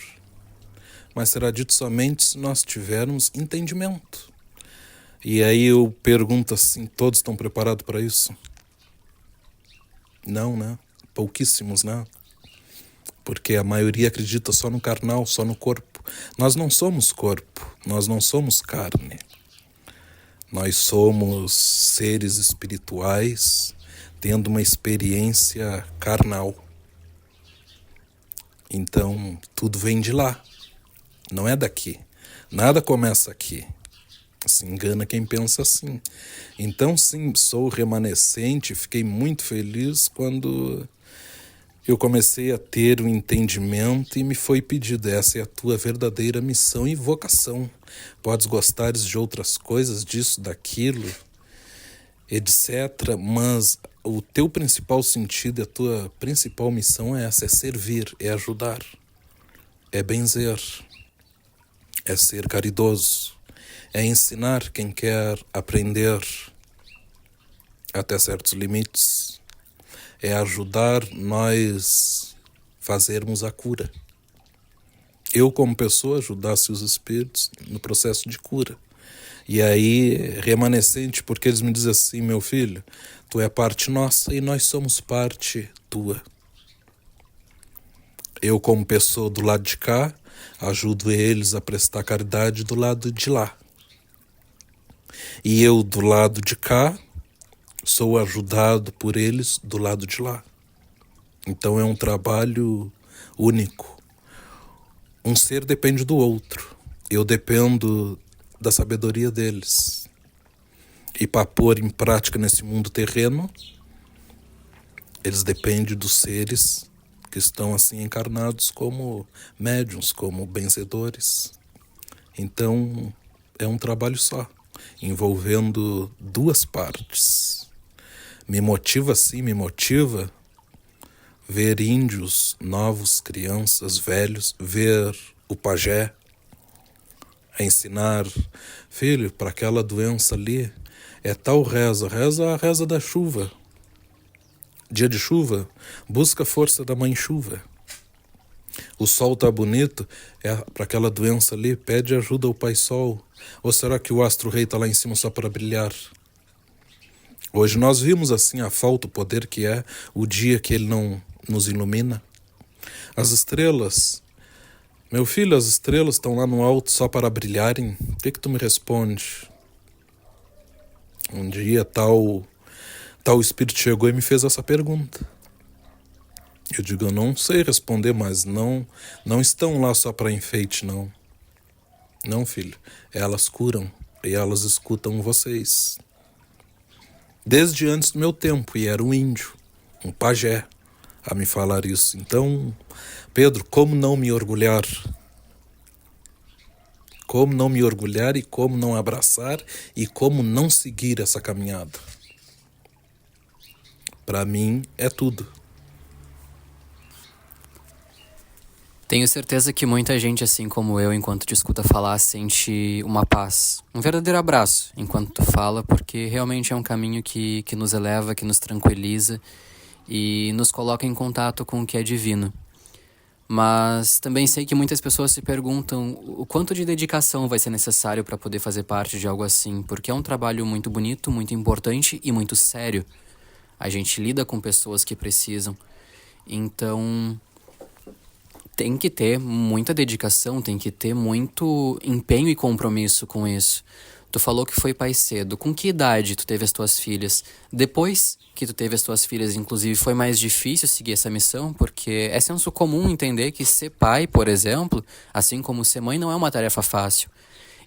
Mas será dito somente se nós tivermos entendimento. E aí eu pergunto assim, todos estão preparados para isso? Não, né? Pouquíssimos, né? Porque a maioria acredita só no carnal, só no corpo. Nós não somos corpo, nós não somos carne. Nós somos seres espirituais tendo uma experiência carnal. Então, tudo vem de lá, não é daqui. Nada começa aqui. Se engana quem pensa assim. Então, sim, sou remanescente, fiquei muito feliz quando eu comecei a ter um entendimento e me foi pedido, essa é a tua verdadeira missão e vocação. Podes gostares de outras coisas, disso, daquilo, etc., mas o teu principal sentido, a tua principal missão é essa, é servir, é ajudar, é benzer, é ser caridoso, é ensinar quem quer aprender até certos limites, é ajudar nós fazermos a cura. Eu, como pessoa, ajudasse os espíritos no processo de cura. E aí, remanescente, porque eles me dizem assim, meu filho, tu é parte nossa e nós somos parte tua. Eu, como pessoa do lado de cá, ajudo eles a prestar caridade do lado de lá. E eu, do lado de cá, sou ajudado por eles do lado de lá. Então é um trabalho único. Um ser depende do outro. Eu dependo da sabedoria deles. E para pôr em prática nesse mundo terreno, eles dependem dos seres que estão assim encarnados como médiuns, como benzedores. Então é um trabalho só, envolvendo duas partes. Me motiva ver índios, novos, crianças, velhos, ver o pajé, a ensinar, filho, para aquela doença ali, é tal reza a reza da chuva. Dia de chuva, busca a força da mãe chuva. O sol tá bonito, é para aquela doença ali, pede ajuda ao pai sol. Ou será que o astro rei tá lá em cima só para brilhar? Hoje nós vimos assim a falta, o poder que é o dia que ele não nos ilumina. As estrelas, meu filho, as estrelas estão lá no alto só para brilharem? O que tu me responde? Um dia tal espírito chegou e me fez essa pergunta. Eu digo, eu não sei responder, mas não estão lá só para enfeite, não. Não, filho, elas curam e elas escutam vocês. Desde antes do meu tempo, e era um índio, um pajé, a me falar isso. Então, Pedro, como não me orgulhar? Como não me orgulhar e como não abraçar e como não seguir essa caminhada? Para mim é tudo. Tenho certeza que muita gente, assim como eu, enquanto te escuta falar, sente uma paz, um verdadeiro abraço enquanto tu fala, porque realmente é um caminho que nos eleva, que nos tranquiliza e nos coloca em contato com o que é divino. Mas também sei que muitas pessoas se perguntam o quanto de dedicação vai ser necessário para poder fazer parte de algo assim, porque é um trabalho muito bonito, muito importante e muito sério. a gente lida com pessoas que precisam. Então, tem que ter muita dedicação, tem que ter muito empenho e compromisso com isso. Tu falou que foi pai cedo. Com que idade tu teve as tuas filhas? Depois que tu teve as tuas filhas, inclusive, foi mais difícil seguir essa missão? Porque é senso comum entender que ser pai, por exemplo, assim como ser mãe, não é uma tarefa fácil.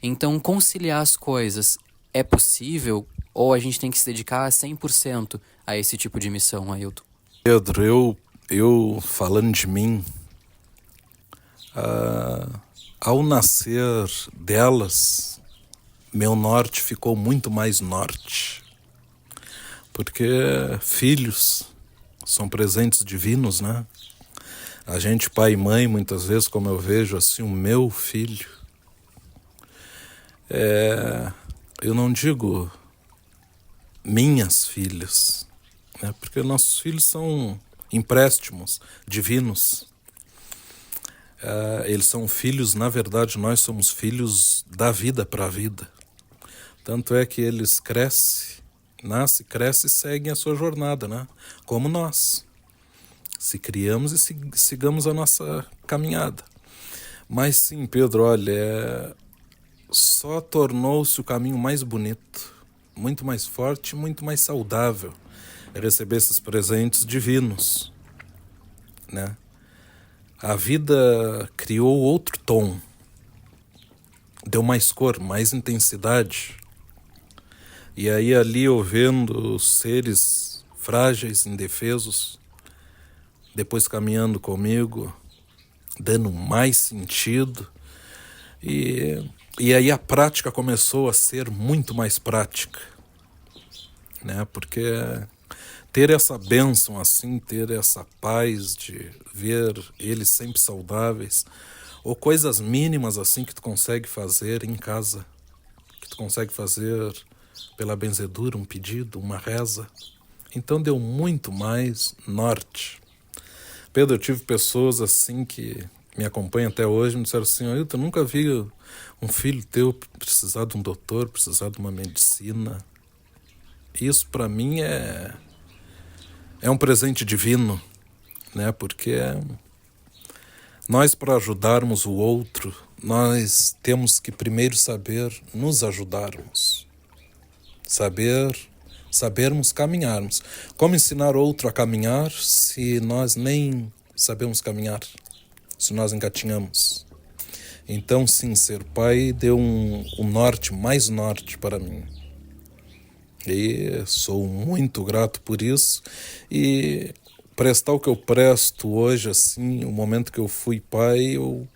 Então, conciliar as coisas é possível ou a gente tem que se dedicar a 100% a esse tipo de missão, Ailton? Pedro, eu falando de mim, ao nascer delas, meu norte ficou muito mais norte. Porque filhos são presentes divinos, né? A gente, pai e mãe, muitas vezes, como eu vejo assim, o meu filho, eu não digo minhas filhas, né? Porque nossos filhos são empréstimos divinos. Eles são filhos, na verdade, nós somos filhos da vida para a vida. Tanto é que eles nascem, crescem e seguem a sua jornada, né? Como nós. Se criamos e sigamos a nossa caminhada. Mas sim, Pedro, olha, só tornou-se o caminho mais bonito, muito mais forte, muito mais saudável receber esses presentes divinos, né? A vida criou outro tom, deu mais cor, mais intensidade. E aí ali eu vendo os seres frágeis, indefesos, depois caminhando comigo, dando mais sentido. E aí a prática começou a ser muito mais prática, né? Porque ter essa bênção assim, ter essa paz de ver eles sempre saudáveis, ou coisas mínimas assim que tu consegue fazer em casa, que tu consegue fazer pela benzedura, um pedido, uma reza. Então deu muito mais norte. Pedro, eu tive pessoas assim que me acompanham até hoje, me disseram assim: eu nunca vi um filho teu precisar de um doutor, precisar de uma medicina. Isso para mim é um presente divino, né? Porque nós, para ajudarmos o outro, nós temos que primeiro saber nos ajudarmos. Sabermos caminharmos. Como ensinar outro a caminhar se nós nem sabemos caminhar, se nós engatinhamos? Então, sim, ser pai deu um norte, mais norte para mim. E sou muito grato por isso. E prestar o que eu presto hoje, assim, o momento que eu fui pai, eu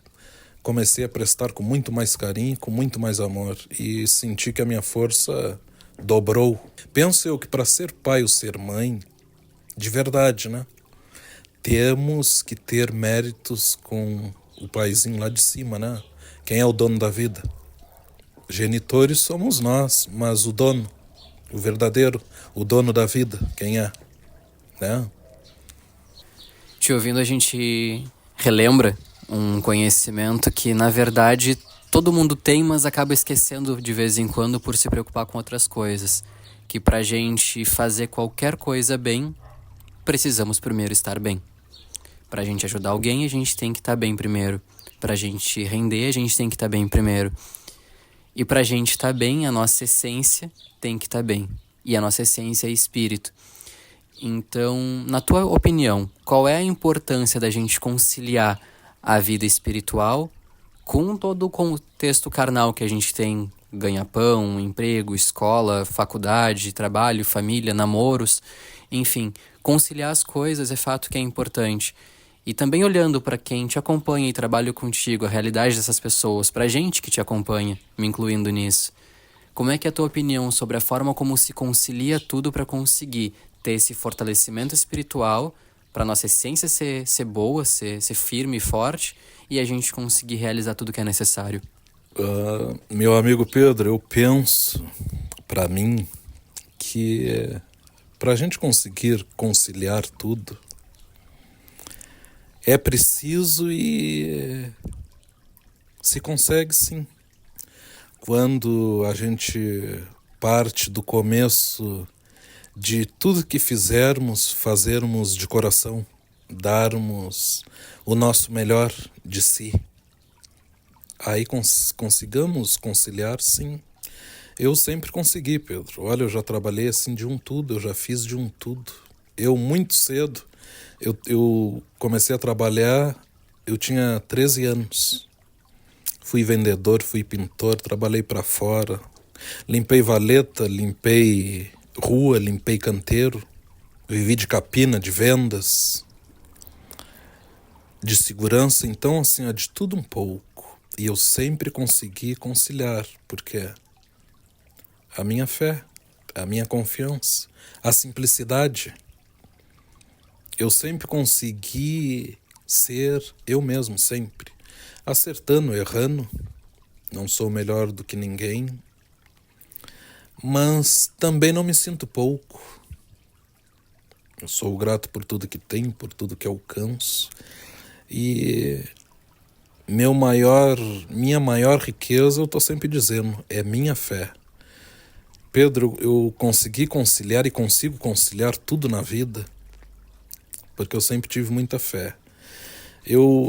comecei a prestar com muito mais carinho, com muito mais amor. E senti que a minha força dobrou. Penso eu que para ser pai ou ser mãe, de verdade, né? Temos que ter méritos com o paizinho lá de cima, né? Quem é o dono da vida? Genitores somos nós, mas o dono, o verdadeiro, o dono da vida, quem é? Né? Te ouvindo, a gente relembra um conhecimento que, na verdade, todo mundo tem, mas acaba esquecendo de vez em quando por se preocupar com outras coisas. Que pra gente fazer qualquer coisa bem, precisamos primeiro estar bem. Pra gente ajudar alguém, a gente tem que estar bem primeiro. Pra gente render, a gente tem que estar bem primeiro. E pra gente estar bem, a nossa essência tem que estar bem. E a nossa essência é espírito. Então, na tua opinião, qual é a importância da gente conciliar a vida espiritual com todo o contexto carnal que a gente tem? Ganha-pão, emprego, escola, faculdade, trabalho, família, namoros, enfim, conciliar as coisas é fato que é importante. E também olhando para quem te acompanha e trabalha contigo, a realidade dessas pessoas, para a gente que te acompanha, me incluindo nisso. Como é que é a tua opinião sobre a forma como se concilia tudo para conseguir ter esse fortalecimento espiritual, para nossa essência ser boa, ser firme e forte, e a gente conseguir realizar tudo que é necessário? Meu amigo Pedro, eu penso, para mim, que para a gente conseguir conciliar tudo, é preciso e se consegue sim. Quando a gente parte do começo de tudo que fizermos, fazermos de coração, darmos o nosso melhor de si. Aí consigamos conciliar, sim. Eu sempre consegui, Pedro. Olha, eu já trabalhei assim de um tudo, eu já fiz de um tudo. Eu, muito cedo, eu comecei a trabalhar, eu tinha 13 anos. Fui vendedor, fui pintor, trabalhei para fora. Limpei valeta, limpei rua, limpei canteiro. Vivi de capina, de vendas, de segurança. Então, assim, de tudo um pouco. E eu sempre consegui conciliar, porque a minha fé, a minha confiança, a simplicidade. Eu sempre consegui ser eu mesmo, sempre. Acertando, errando. Não sou melhor do que ninguém. Mas também não me sinto pouco. Eu sou grato por tudo que tenho, por tudo que alcanço. E minha maior riqueza, eu estou sempre dizendo, é minha fé. Pedro, eu consegui conciliar e consigo conciliar tudo na vida, porque eu sempre tive muita fé.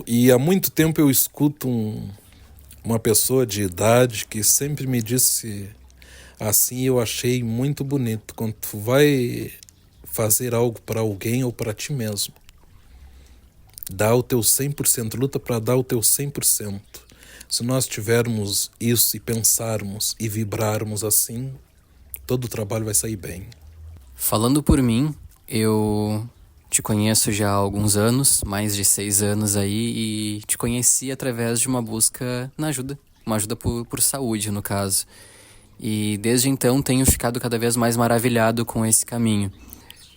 E há muito tempo eu escuto uma pessoa de idade que sempre me disse assim, eu achei muito bonito, quando tu vai fazer algo para alguém ou para ti mesmo, dá o teu 100%, luta para dar o teu 100%. Se nós tivermos isso e pensarmos e vibrarmos assim, todo o trabalho vai sair bem. Falando por mim, eu te conheço já há alguns anos, mais de 6 anos aí, e te conheci através de uma busca na ajuda, uma ajuda por saúde, no caso. E desde então tenho ficado cada vez mais maravilhado com esse caminho.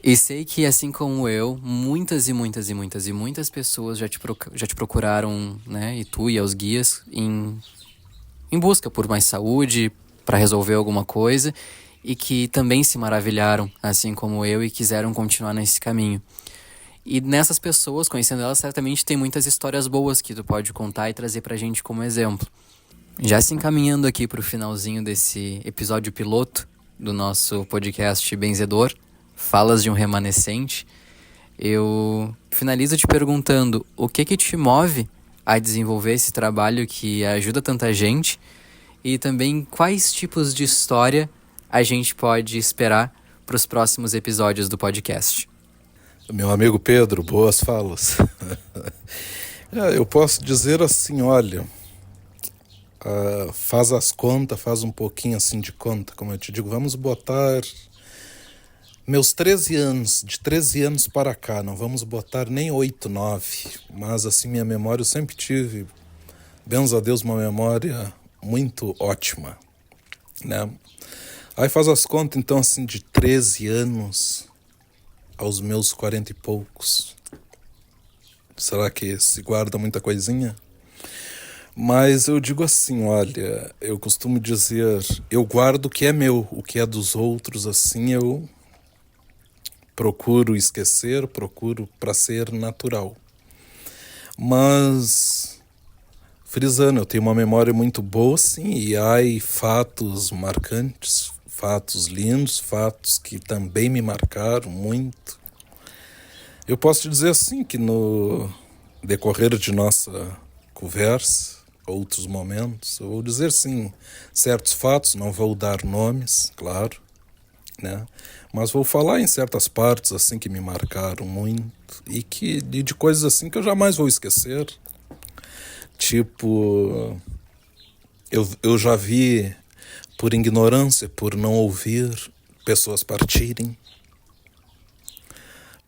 E sei que, assim como eu, muitas pessoas já te procuraram, né, e tu e aos guias, em busca por mais saúde, para resolver alguma coisa, e que também se maravilharam, assim como eu, e quiseram continuar nesse caminho. E nessas pessoas, conhecendo elas, certamente tem muitas histórias boas que tu pode contar e trazer pra gente como exemplo. Já se encaminhando aqui pro finalzinho desse episódio piloto do nosso podcast Benzedor, Falas de um Remanescente, eu finalizo te perguntando o que te move a desenvolver esse trabalho que ajuda tanta gente, e também quais tipos de história a gente pode esperar para os próximos episódios do podcast. Meu amigo Pedro, boas falas. Eu posso dizer assim, olha, faz as contas, faz um pouquinho assim de conta, como eu te digo, vamos botar meus 13 anos, de 13 anos para cá, não vamos botar nem 8, 9, mas assim minha memória eu sempre tive, bens a Deus, uma memória muito ótima, né? Aí faz as contas então assim de 13 anos aos meus 40 e poucos. Será que se guarda muita coisinha? Mas eu digo assim, olha, eu costumo dizer, eu guardo o que é meu, o que é dos outros, assim eu procuro esquecer, procuro para ser natural. Mas, frisando, eu tenho uma memória muito boa, sim, e há fatos marcantes, fatos lindos, fatos que também me marcaram muito. Eu posso te dizer assim, que no decorrer de nossa conversa, outros momentos, eu vou dizer sim, certos fatos, não vou dar nomes, claro, né? Mas vou falar em certas partes assim que me marcaram muito e que de coisas assim que eu jamais vou esquecer. Tipo, eu já vi, por ignorância, por não ouvir, pessoas partirem,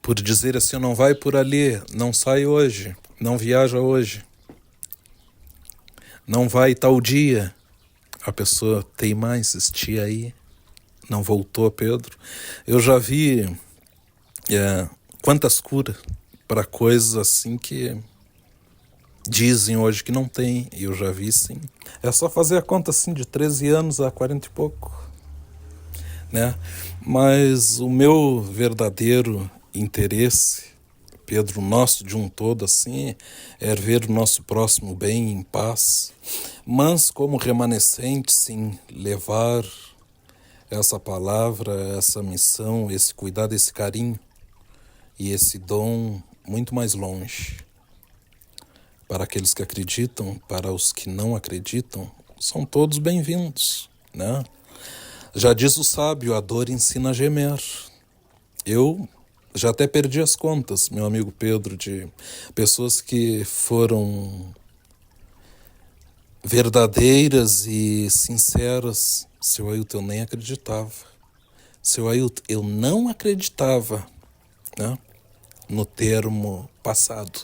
por dizer assim, não vai por ali, não sai hoje, não viaja hoje, não vai tal dia. A pessoa teimar, insistir aí, não voltou, Pedro. Eu já vi quantas curas para coisas assim que dizem hoje que não tem, e eu já vi sim. É só fazer a conta assim de 13 anos a 40 e pouco, né? Mas o meu verdadeiro interesse, Pedro, nosso de um todo assim, é ver o nosso próximo bem em paz, mas como remanescente, sim, levar essa palavra, essa missão, esse cuidado, esse carinho e esse dom muito mais longe. Para aqueles que acreditam, para os que não acreditam, são todos bem-vindos, né? Já diz o sábio, a dor ensina a gemer. Eu já até perdi as contas, meu amigo Pedro, de pessoas que foram verdadeiras e sinceras. Seu Ailton, eu nem acreditava. Seu Ailton, eu não acreditava, né, no termo passado,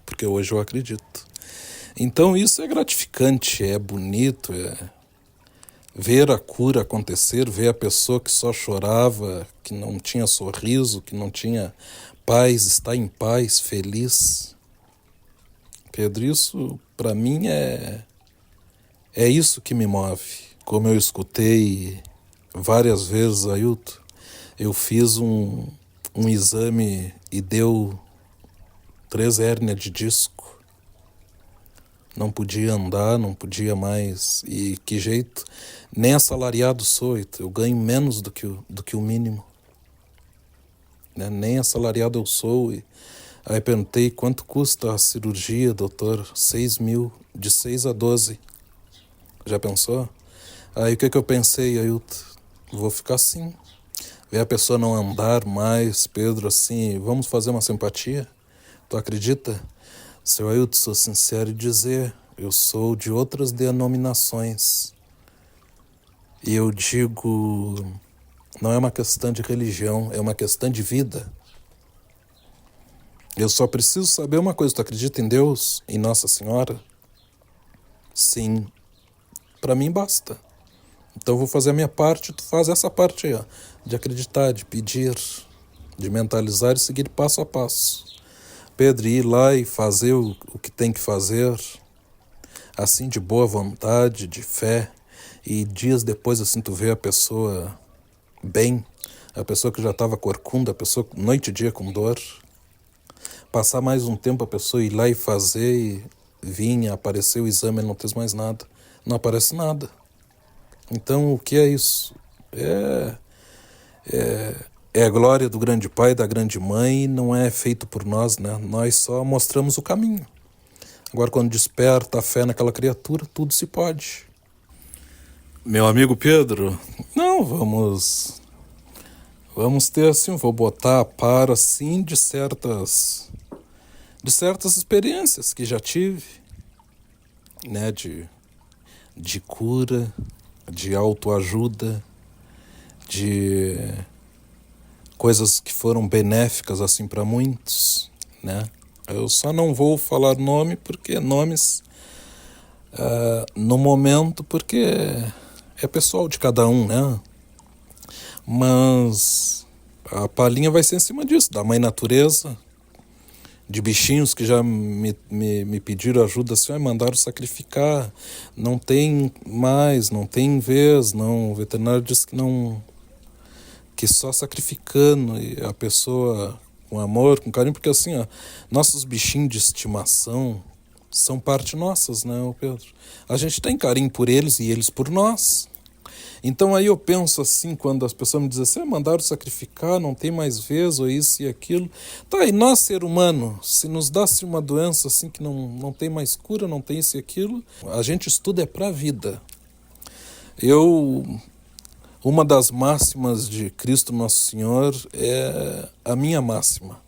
porque hoje eu acredito. Então isso é gratificante, é bonito, é ver a cura acontecer, ver a pessoa que só chorava, que não tinha sorriso, que não tinha paz, estar em paz, feliz. Pedro, isso para mim é isso que me move. Como eu escutei várias vezes, Ailton, eu fiz um exame e deu 3 hérnias de disco. Não podia andar, não podia mais. E que jeito? Nem assalariado sou, eu ganho menos do que o mínimo. Né? Nem assalariado eu sou. E aí perguntei quanto custa a cirurgia, doutor? 6 mil, de 6 a 12. Já pensou? Aí o que eu pensei, Ailton? Vou ficar assim. Ver a pessoa não andar mais, Pedro, assim, vamos fazer uma simpatia? Tu acredita? Seu Ailton, sou sincero em dizer, eu sou de outras denominações. E eu digo, não é uma questão de religião, é uma questão de vida. Eu só preciso saber uma coisa, tu acredita em Deus? Em Nossa Senhora? Sim. Para mim basta. Então eu vou fazer a minha parte, tu faz essa parte aí, ó, de acreditar, de pedir, de mentalizar e seguir passo a passo. Pedro, ir lá e fazer o que tem que fazer, assim de boa vontade, de fé, e dias depois assim tu vê a pessoa bem, a pessoa que já estava corcunda, a pessoa noite e dia com dor, passar mais um tempo a pessoa ir lá e fazer e vinha, apareceu o exame, não fez mais nada, não aparece nada. Então o que é isso? É a glória do grande pai, da grande mãe, e não é feito por nós, né? Nós só mostramos o caminho. Agora, quando desperta a fé naquela criatura, tudo se pode. Meu amigo Pedro, não, vamos ter assim, vou botar a par assim de certas experiências que já tive, né? De cura, de autoajuda, de coisas que foram benéficas assim para muitos, né? Eu só não vou falar nomes no momento, porque é pessoal de cada um, né? Mas a palhinha vai ser em cima disso, da mãe natureza, de bichinhos que já me pediram ajuda, assim, mandaram sacrificar, não tem mais, não tem vez, não, o veterinário disse que não, que só sacrificando, e a pessoa com amor, com carinho, porque assim, ó, nossos bichinhos de estimação são parte nossas, né, Pedro? A gente tem carinho por eles e eles por nós. Então aí eu penso assim, quando as pessoas me dizem assim, mandaram sacrificar, não tem mais vez, ou isso e aquilo. Tá, e nós, ser humano, se nos desse uma doença assim que não tem mais cura, não tem isso e aquilo, a gente estuda é pra vida. Uma das máximas de Cristo Nosso Senhor é a minha máxima.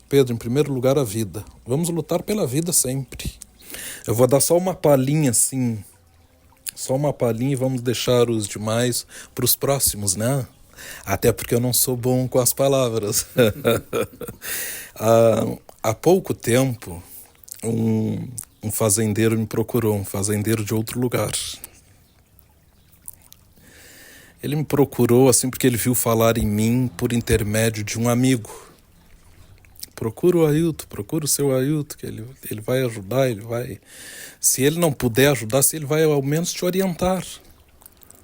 Pedro, em primeiro lugar, a vida. Vamos lutar pela vida sempre. Eu vou dar só uma palhinha assim, só uma palhinha, e vamos deixar os demais para os próximos, né? Até porque eu não sou bom com as palavras. Há pouco tempo, um fazendeiro me procurou, um fazendeiro de outro lugar. Ele me procurou assim porque ele viu falar em mim por intermédio de um amigo. Procura o Ailton, procura o seu Ailton, que ele vai ajudar, ele vai... Se ele não puder ajudar, se ele vai ao menos te orientar,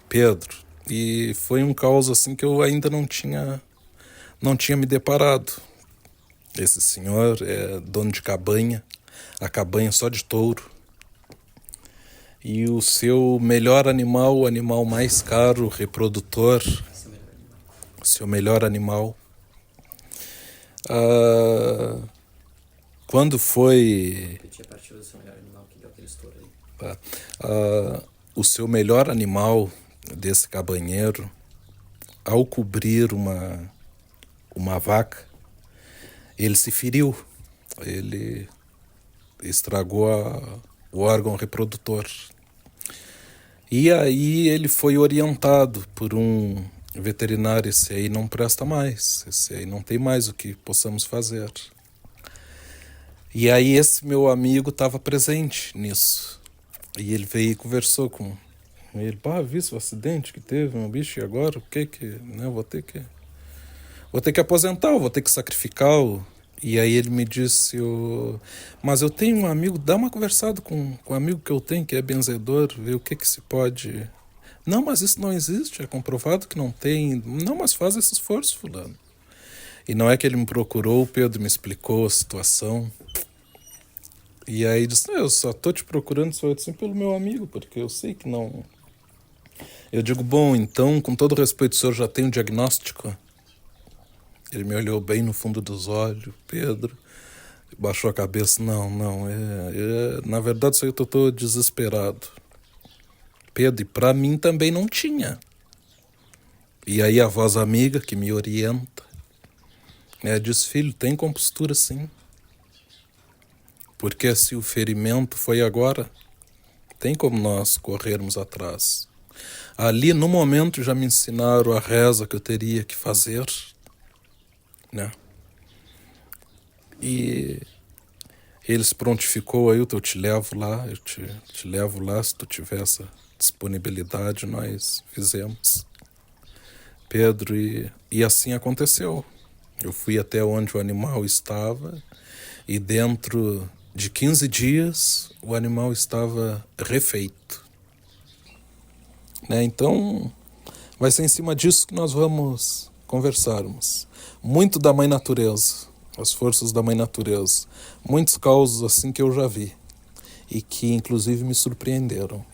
Pedro. E foi um caos assim que eu ainda não tinha me deparado. Esse senhor é dono de cabanha, a cabanha só de touro. E o seu melhor animal, o animal mais caro, reprodutor, seu melhor animal. Quando foi... Repetir a partir do seu melhor animal, que deu aquele estouro aí. O seu melhor animal desse cabanheiro, ao cobrir uma vaca, ele se feriu. Ele estragou o órgão reprodutor. E aí ele foi orientado por um veterinário: esse aí não presta mais, esse aí não tem mais o que possamos fazer. E aí esse meu amigo estava presente nisso. E ele veio e conversou com ele: vi o acidente que teve, meu bicho, e agora o que né, vou ter que aposentar, vou ter que sacrificar-o. E aí ele me disse: mas eu tenho um amigo, dá uma conversada com um amigo que eu tenho, que é benzedor, ver o que se pode... Não, mas isso não existe, é comprovado que não tem. Não, mas faz esse esforço, fulano. E não é que ele me procurou, o Pedro me explicou a situação. E aí disse: eu só tô te procurando só assim pelo meu amigo, porque eu sei que não... Eu digo: bom, então, com todo respeito, o senhor já tem um diagnóstico? Ele me olhou bem no fundo dos olhos, Pedro, baixou a cabeça: não, na verdade isso aí eu tô desesperado. Pedro, e pra mim também não tinha. E aí a voz amiga que me orienta, diz: filho, tem compostura sim. Porque se o ferimento foi agora, tem como nós corrermos atrás. Ali no momento já me ensinaram a reza que eu teria que fazer, né? E ele se prontificou: aí, eu te levo lá, eu te levo lá, se tu tiver essa disponibilidade. Nós fizemos, Pedro, e assim aconteceu. Eu fui até onde o animal estava e dentro de 15 dias o animal estava refeito, né? Então vai ser em cima disso que nós vamos conversarmos. Muito da mãe natureza, as forças da mãe natureza. Muitos causos assim que eu já vi e que inclusive me surpreenderam.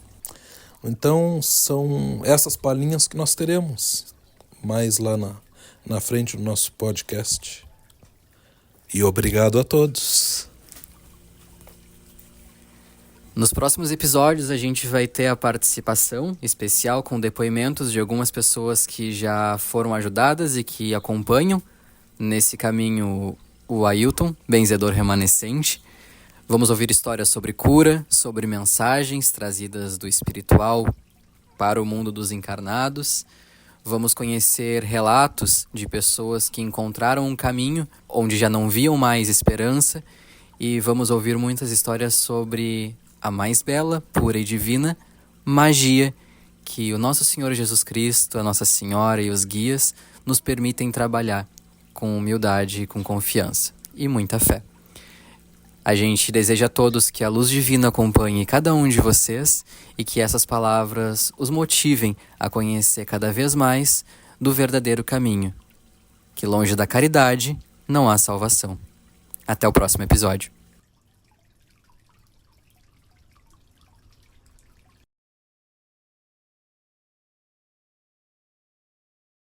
Então são essas palhinhas que nós teremos mais lá na frente do nosso podcast. E obrigado a todos. Nos próximos episódios a gente vai ter a participação especial com depoimentos de algumas pessoas que já foram ajudadas e que acompanham nesse caminho o Ailton, benzedor remanescente. Vamos ouvir histórias sobre cura, sobre mensagens trazidas do espiritual para o mundo dos encarnados. Vamos conhecer relatos de pessoas que encontraram um caminho onde já não viam mais esperança. E vamos ouvir muitas histórias sobre a mais bela, pura e divina magia que o nosso Senhor Jesus Cristo, a Nossa Senhora e os guias nos permitem trabalhar com humildade e com confiança e muita fé. A gente deseja a todos que a luz divina acompanhe cada um de vocês e que essas palavras os motivem a conhecer cada vez mais do verdadeiro caminho, que longe da caridade não há salvação. Até o próximo episódio.